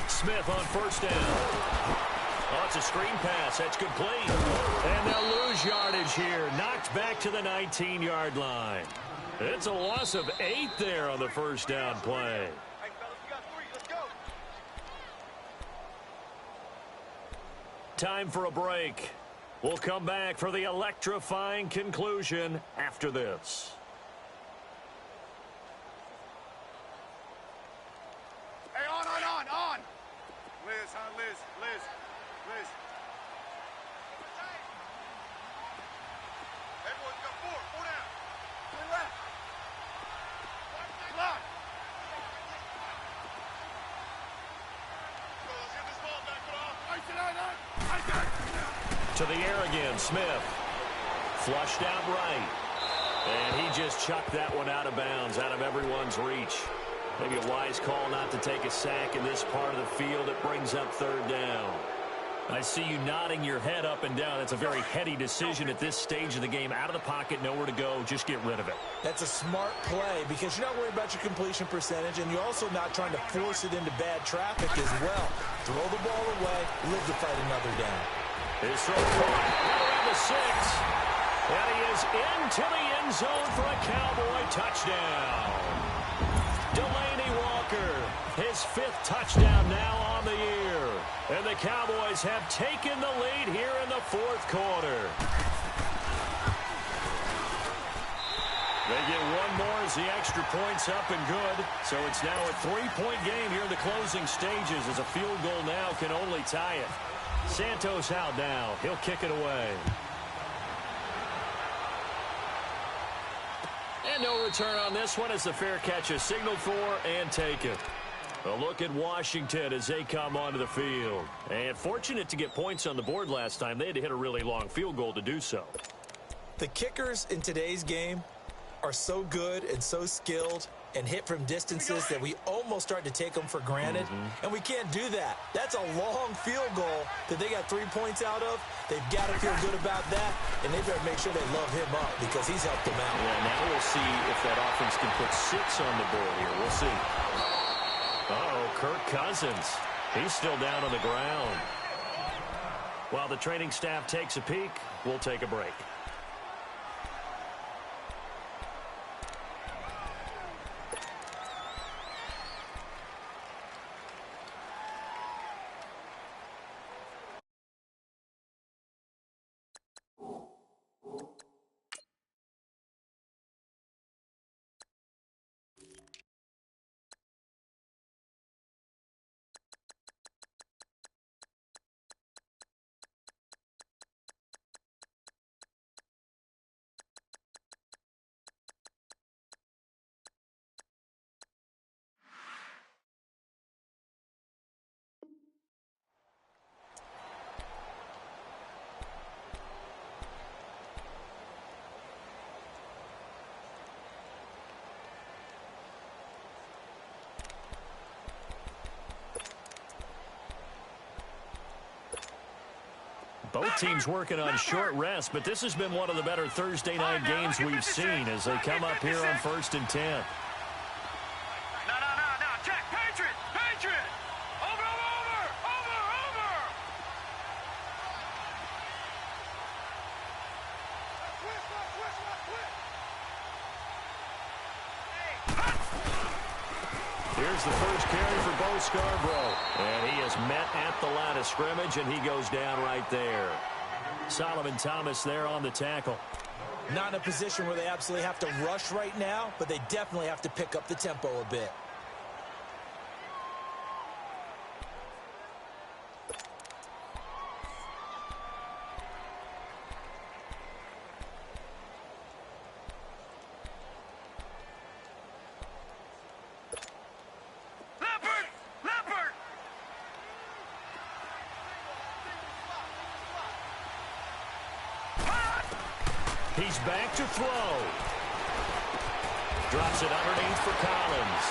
Smith on first down. Oh, it's a screen pass. That's complete. And they'll lose yardage here. Knocked back to the 19-yard line. It's a loss of 8 there on the first down play. Hey, fellas, we got 3. Let's go. Time for a break. We'll come back for the electrifying conclusion after this. Hey, on. Liz, huh? Liz. Hey, boys, we got 4 down. 3 left. Block. Let's get this ball back, put off. To the air again, Smith. Flushed out right. And he just chucked that one out of bounds, out of everyone's reach. Maybe a wise call not to take a sack in this part of the field. It brings up third down. I see you nodding your head up and down. It's a very heady decision at this stage of the game. Out of the pocket, nowhere to go. Just get rid of it. That's a smart play because you're not worried about your completion percentage, and you're also not trying to force it into bad traffic as well. Throw the ball away, live to fight another down. His throw caught around the 6. And he is into the end zone for a Cowboy touchdown. Delaney Walker, his 5th touchdown now on the year. And the Cowboys have taken the lead here in the 4th quarter. They get one more as the extra point's up and good. So it's now a 3-point game here in the closing stages as a field goal now can only tie it. Santos out now. He'll kick it away. And no return on this one as the fair catch is signaled for and taken. A look at Washington as they come onto the field. And fortunate to get points on the board last time. They had to hit a really long field goal to do so. The kickers in today's game are so good and so skilled and hit from distances that we almost start to take them for granted. And we can't do that. That's a long field goal that they got 3 points out of. They've got to feel good about that, and they better make sure they love him up because he's helped them out. Yeah, now we'll see if that offense can put 6 on the board here. We'll see. Uh-oh, Kirk Cousins. He's still down on the ground. While the training staff takes a peek, we'll take a break. Both teams working on short rest, but this has been one of the better Thursday night games we've seen as they come up here on 1st and 10. No. Check. Patriot. Over. Here's the first carry for Bo Scarborough. And he is met at the line of scrimmage, and he goes down right there. Solomon Thomas there on the tackle. Not in a position where they absolutely have to rush right now, but they definitely have to pick up the tempo a bit. He's back to throw. Drops it underneath for Collins.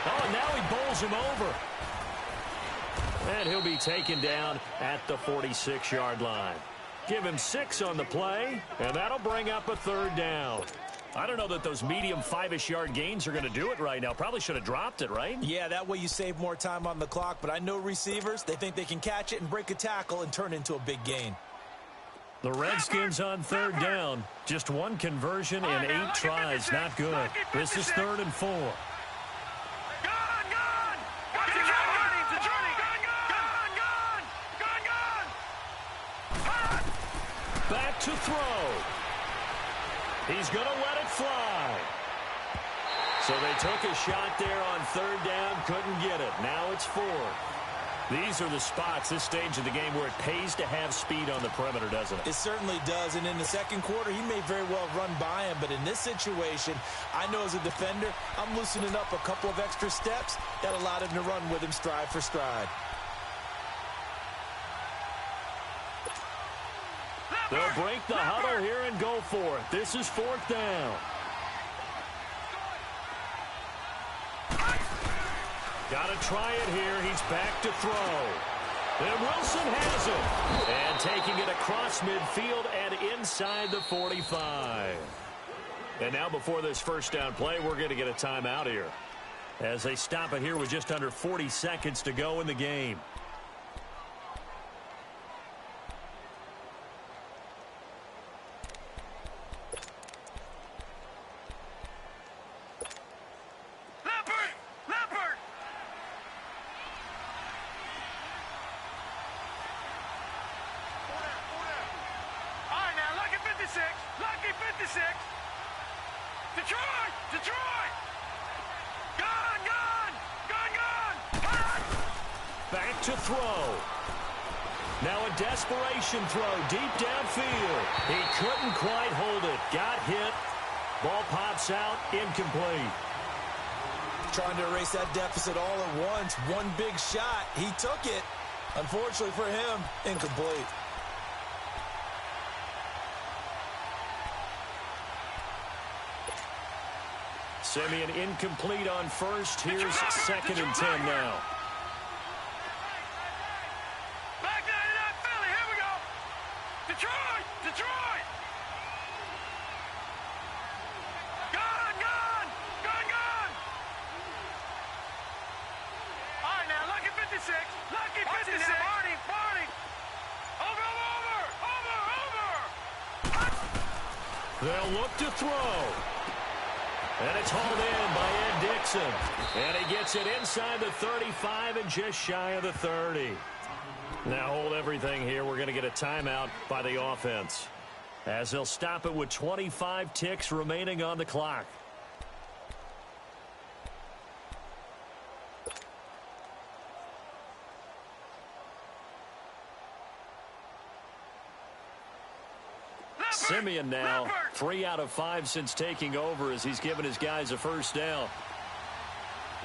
Oh, and now he bowls him over. And he'll be taken down at the 46-yard line. Give him 6 on the play, and that'll bring up a 3rd down. I don't know that those medium 5-ish yard gains are going to do it right now. Probably should have dropped it, right? Yeah, that way you save more time on the clock. But I know receivers, they think they can catch it and break a tackle and turn it into a big gain. The Redskins on 3rd down. Just 1 conversion in 8 tries. Not good. This is 3rd and 4. Back to throw. He's going to let it fly. So they took a shot there on 3rd down, couldn't get it. Now it's 4th. These are the spots, this stage of the game, where it pays to have speed on the perimeter, doesn't it? It certainly does, and in the second quarter, he may very well run by him, but in this situation, I know as a defender, I'm loosening up a couple of extra steps that allowed him to run with him stride for stride. They'll break the huddle here and go for it. This is 4th down. Got to try it here. He's back to throw. And Wilson has it. And taking it across midfield and inside the 45. And now before this 1st down play, we're going to get a timeout here, as they stop it here with just under 40 seconds to go in the game. Back to throw. Now a desperation throw deep downfield. He couldn't quite hold it. Got hit. Ball pops out. Incomplete. Trying to erase that deficit all at once. One big shot. He took it. Unfortunately for him, incomplete. Simeon incomplete on 1st. Here's 2nd and 10 now. They'll look to throw. And it's hauled in by Ed Dixon. And he gets it inside the 35 and just shy of the 30. Now hold everything here. We're going to get a timeout by the offense, as they'll stop it with 25 ticks remaining on the clock. Simeon now 3 out of 5 since taking over, as he's given his guys a 1st down.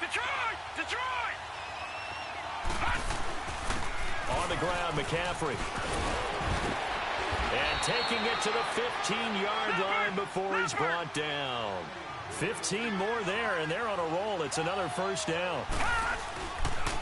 Detroit! On the ground, McCaffrey. And taking it to the 15-yard line before he's brought down. 15 more there, and they're on a roll. It's another 1st down.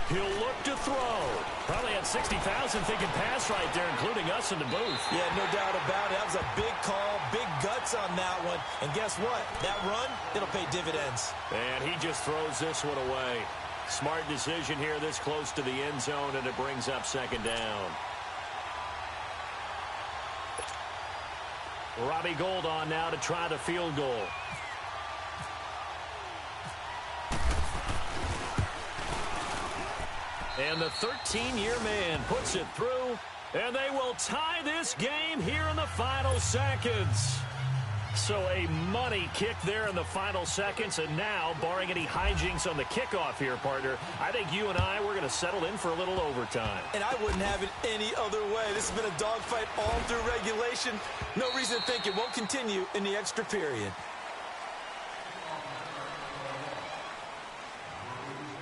He'll look to throw. Probably had 60,000 thinking pass right there, including us in the booth. Yeah, no doubt about it. That was a big call, big guts on that one. And guess what? That run, it'll pay dividends. And he just throws this one away. Smart decision here this close to the end zone, and it brings up 2nd down. Robbie Gould on now to try the field goal. And the 13-year man puts it through, and they will tie this game here in the final seconds. So a money kick there in the final seconds, and now, barring any hijinks on the kickoff here, partner, I think you and I, we're going to settle in for a little overtime. And I wouldn't have it any other way. This has been a dogfight all through regulation. No reason to think it won't continue in the extra period.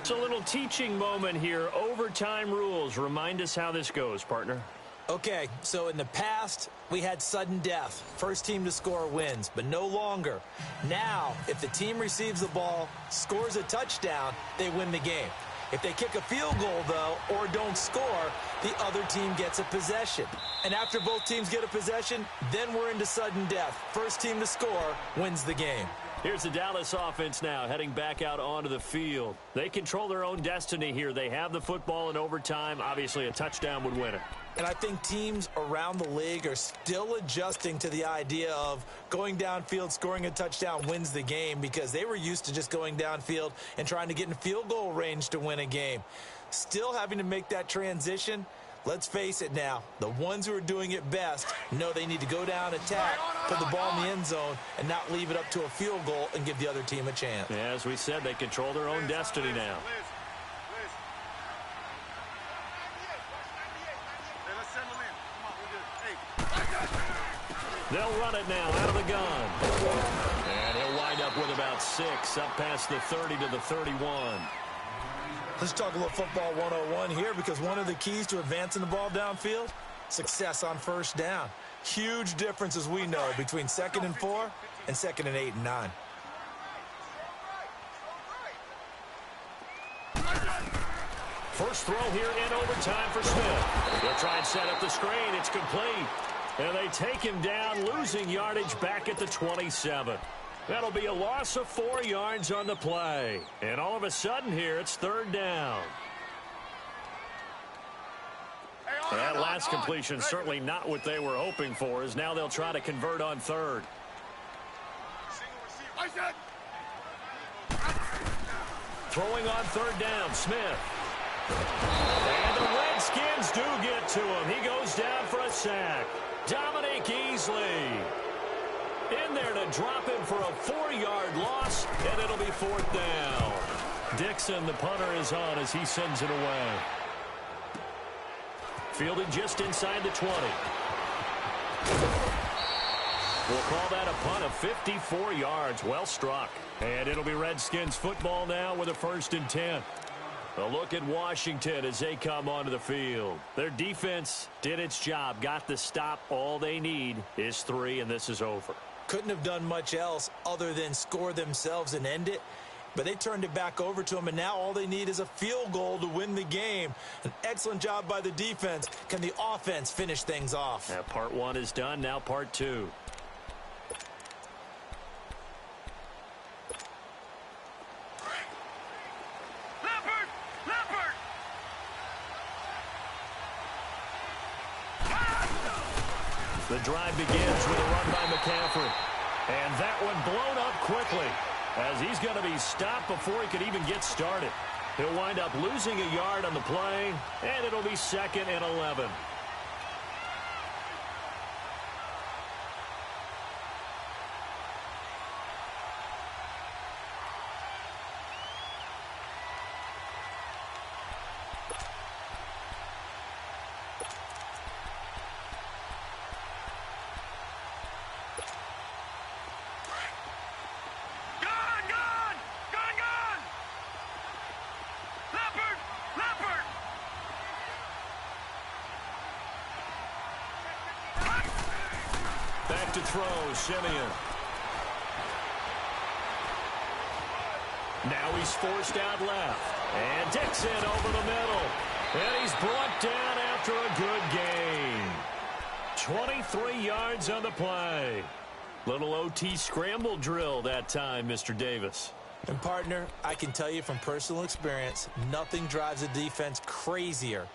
It's a little teaching moment here. Overtime rules. Remind us how this goes, partner. Okay, so in the past, we had sudden death. First team to score wins, but no longer. Now, if the team receives the ball, scores a touchdown, they win the game. If they kick a field goal, though, or don't score, the other team gets a possession. And after both teams get a possession, then we're into sudden death. First team to score wins the game. Here's the Dallas offense now, heading back out onto the field. They control their own destiny here. They have the football in overtime. Obviously, a touchdown would win it. And I think teams around the league are still adjusting to the idea of going downfield, scoring a touchdown wins the game, because they were used to just going downfield and trying to get in field goal range to win a game. Still having to make that transition. Let's face it now, the ones who are doing it best know they need to go down, attack, put the ball in the end zone, and not leave it up to a field goal and give the other team a chance. Yeah, as we said, they control their own destiny now. They'll run it now out of the gun. And he'll wind up with about 6, up past the 30 to the 31. Let's talk a little football 101 here, because one of the keys to advancing the ball downfield, success on first down. Huge difference, as we know, between 2nd and 4 and 2nd and 8 and 9. First throw here in overtime for Smith. They'll try and set up the screen. It's complete. And they take him down, losing yardage back at the 27. That'll be a loss of 4 yards on the play. And all of a sudden here, it's 3rd down. That last completion certainly not what they were hoping for, as now they'll try to convert on 3rd. Throwing on 3rd down, Smith. And the Redskins do get to him. He goes down for a sack. Dominique Easley in there to drop him for a 4-yard loss, and it'll be 4th down. Dixon, the punter, is on as he sends it away. Fielded just inside the 20. We'll call that a punt of 54 yards. Well struck. And it'll be Redskins football now with a 1st and 10. A look at Washington as they come onto the field. Their defense did its job, got the stop. All they need is 3, and this is over. Couldn't have done much else other than score themselves and end it. But they turned it back over to them, and now all they need is a field goal to win the game. An excellent job by the defense. Can the offense finish things off? Now part 1 is done. Now part 2. The drive begins with a run by McCaffrey. And that one blown up quickly, as he's going to be stopped before he could even get started. He'll wind up losing a yard on the play, and it'll be 2nd and 11. Back to throw, Simeon. Now he's forced out left. And Dixon over the middle. And he's brought down after a good gain. 23 yards on the play. Little OT scramble drill that time, Mr. Davis. And, partner, I can tell you from personal experience, nothing drives a defense crazier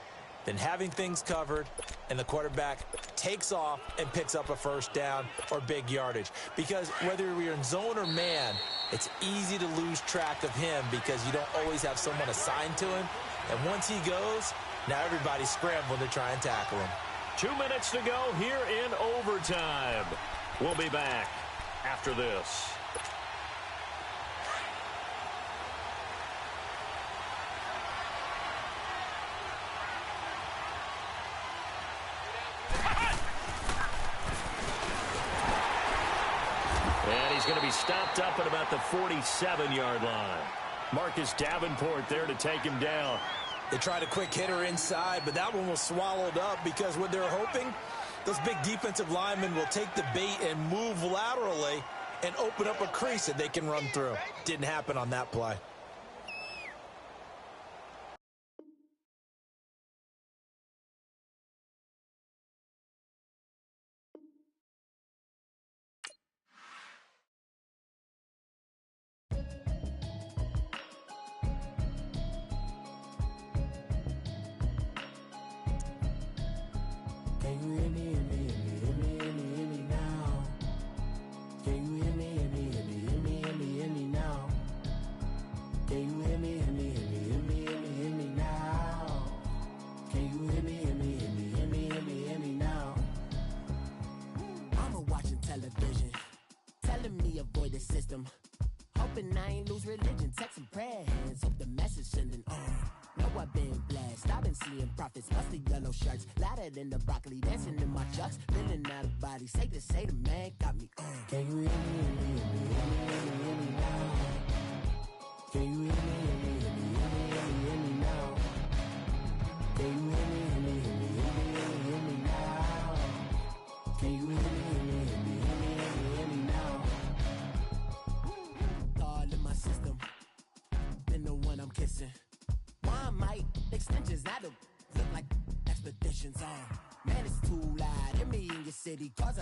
than having things covered and the quarterback takes off and picks up a 1st down or big yardage. Because whether you're in zone or man, it's easy to lose track of him because you don't always have someone assigned to him. And once he goes, now everybody's scrambling to try and tackle him. 2 minutes to go here in overtime. We'll be back after this. And he's going to be stopped up at about the 47-yard line. Marcus Davenport there to take him down. They tried a quick hitter inside, but that one was swallowed up because what they're hoping, those big defensive linemen will take the bait and move laterally and open up a crease that they can run through. Didn't happen on that play. Hoping I ain't lose religion, text and prayer hands, hope the message sending on. Know I've been blessed, I've been seeing prophets, busted yellow shirts, louder than the broccoli, dancing in my chucks, feeling out of body, say the man got me on. Can you hear me, hear me now? Can you hear me, hear me now? Can you hear me, hear me now? Can you hear me, hear me now? All in my system, been the one I'm kissing. One mic, extensions, that'll look like expeditions on. Man, it's too loud, hear me in your city, cause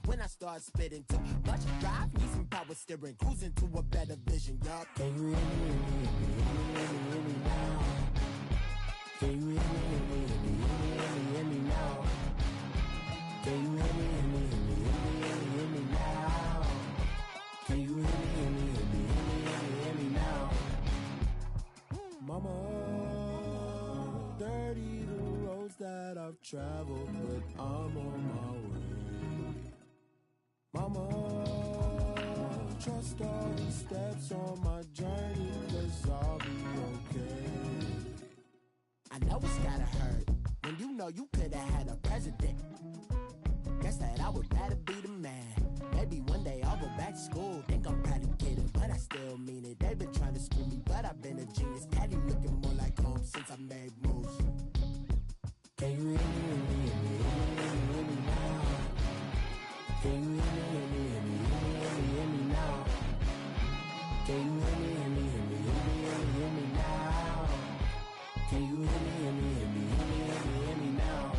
when I start spitting too much drive, need some power steering, cruising to a better vision, y'all. Can you hear me now? Can you hear me now? Can you hear me now? Can you hear me now? Mama, dirty the roads that I've traveled, but I'm on my way. Mama, trust all these steps on my journey, 'cause I'll be okay. I know it's gotta hurt when you know you could've had a president. Guess that I would rather be the man. Maybe one day I'll go back to school. Think I'm probably kidding, but I still mean it. They've been trying to screw me, but I've been a genius. Daddy looking more like home since I made moves. Can you hear me now? Can you hear me now? Can you hear me now? Can you hear me now?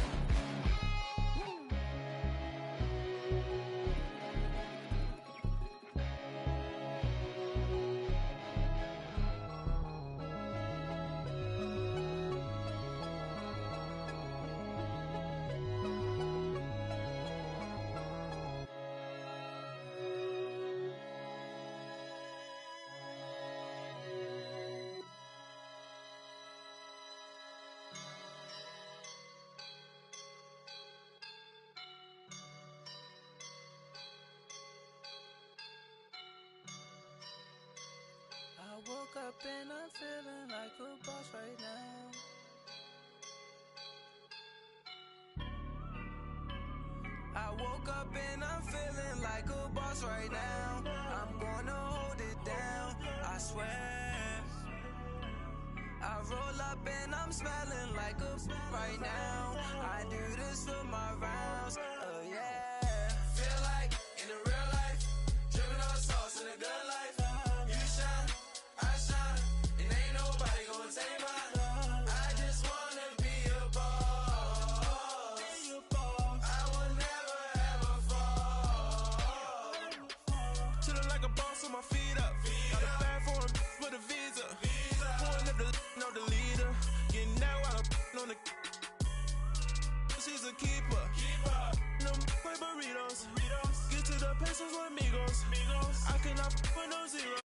I woke up and I'm feeling like a boss right now. I woke up and I'm feeling like a boss right now. I'm gonna hold it down, I swear. I roll up and I'm smelling like a right now. I do this for my rounds, oh yeah. Feel like in the real life, dripping on sauce in a good life. You shine, I shine, and ain't nobody gonna take mine. I just wanna be a boss. I will never ever fall. Chillin' like a boss with my feet up. Got a bag for him with a visa. Pulling up the no the leader. Getting that while I'm on the. She's a keeper. No play burritos. Get to the pesos with amigos. I cannot with no zero.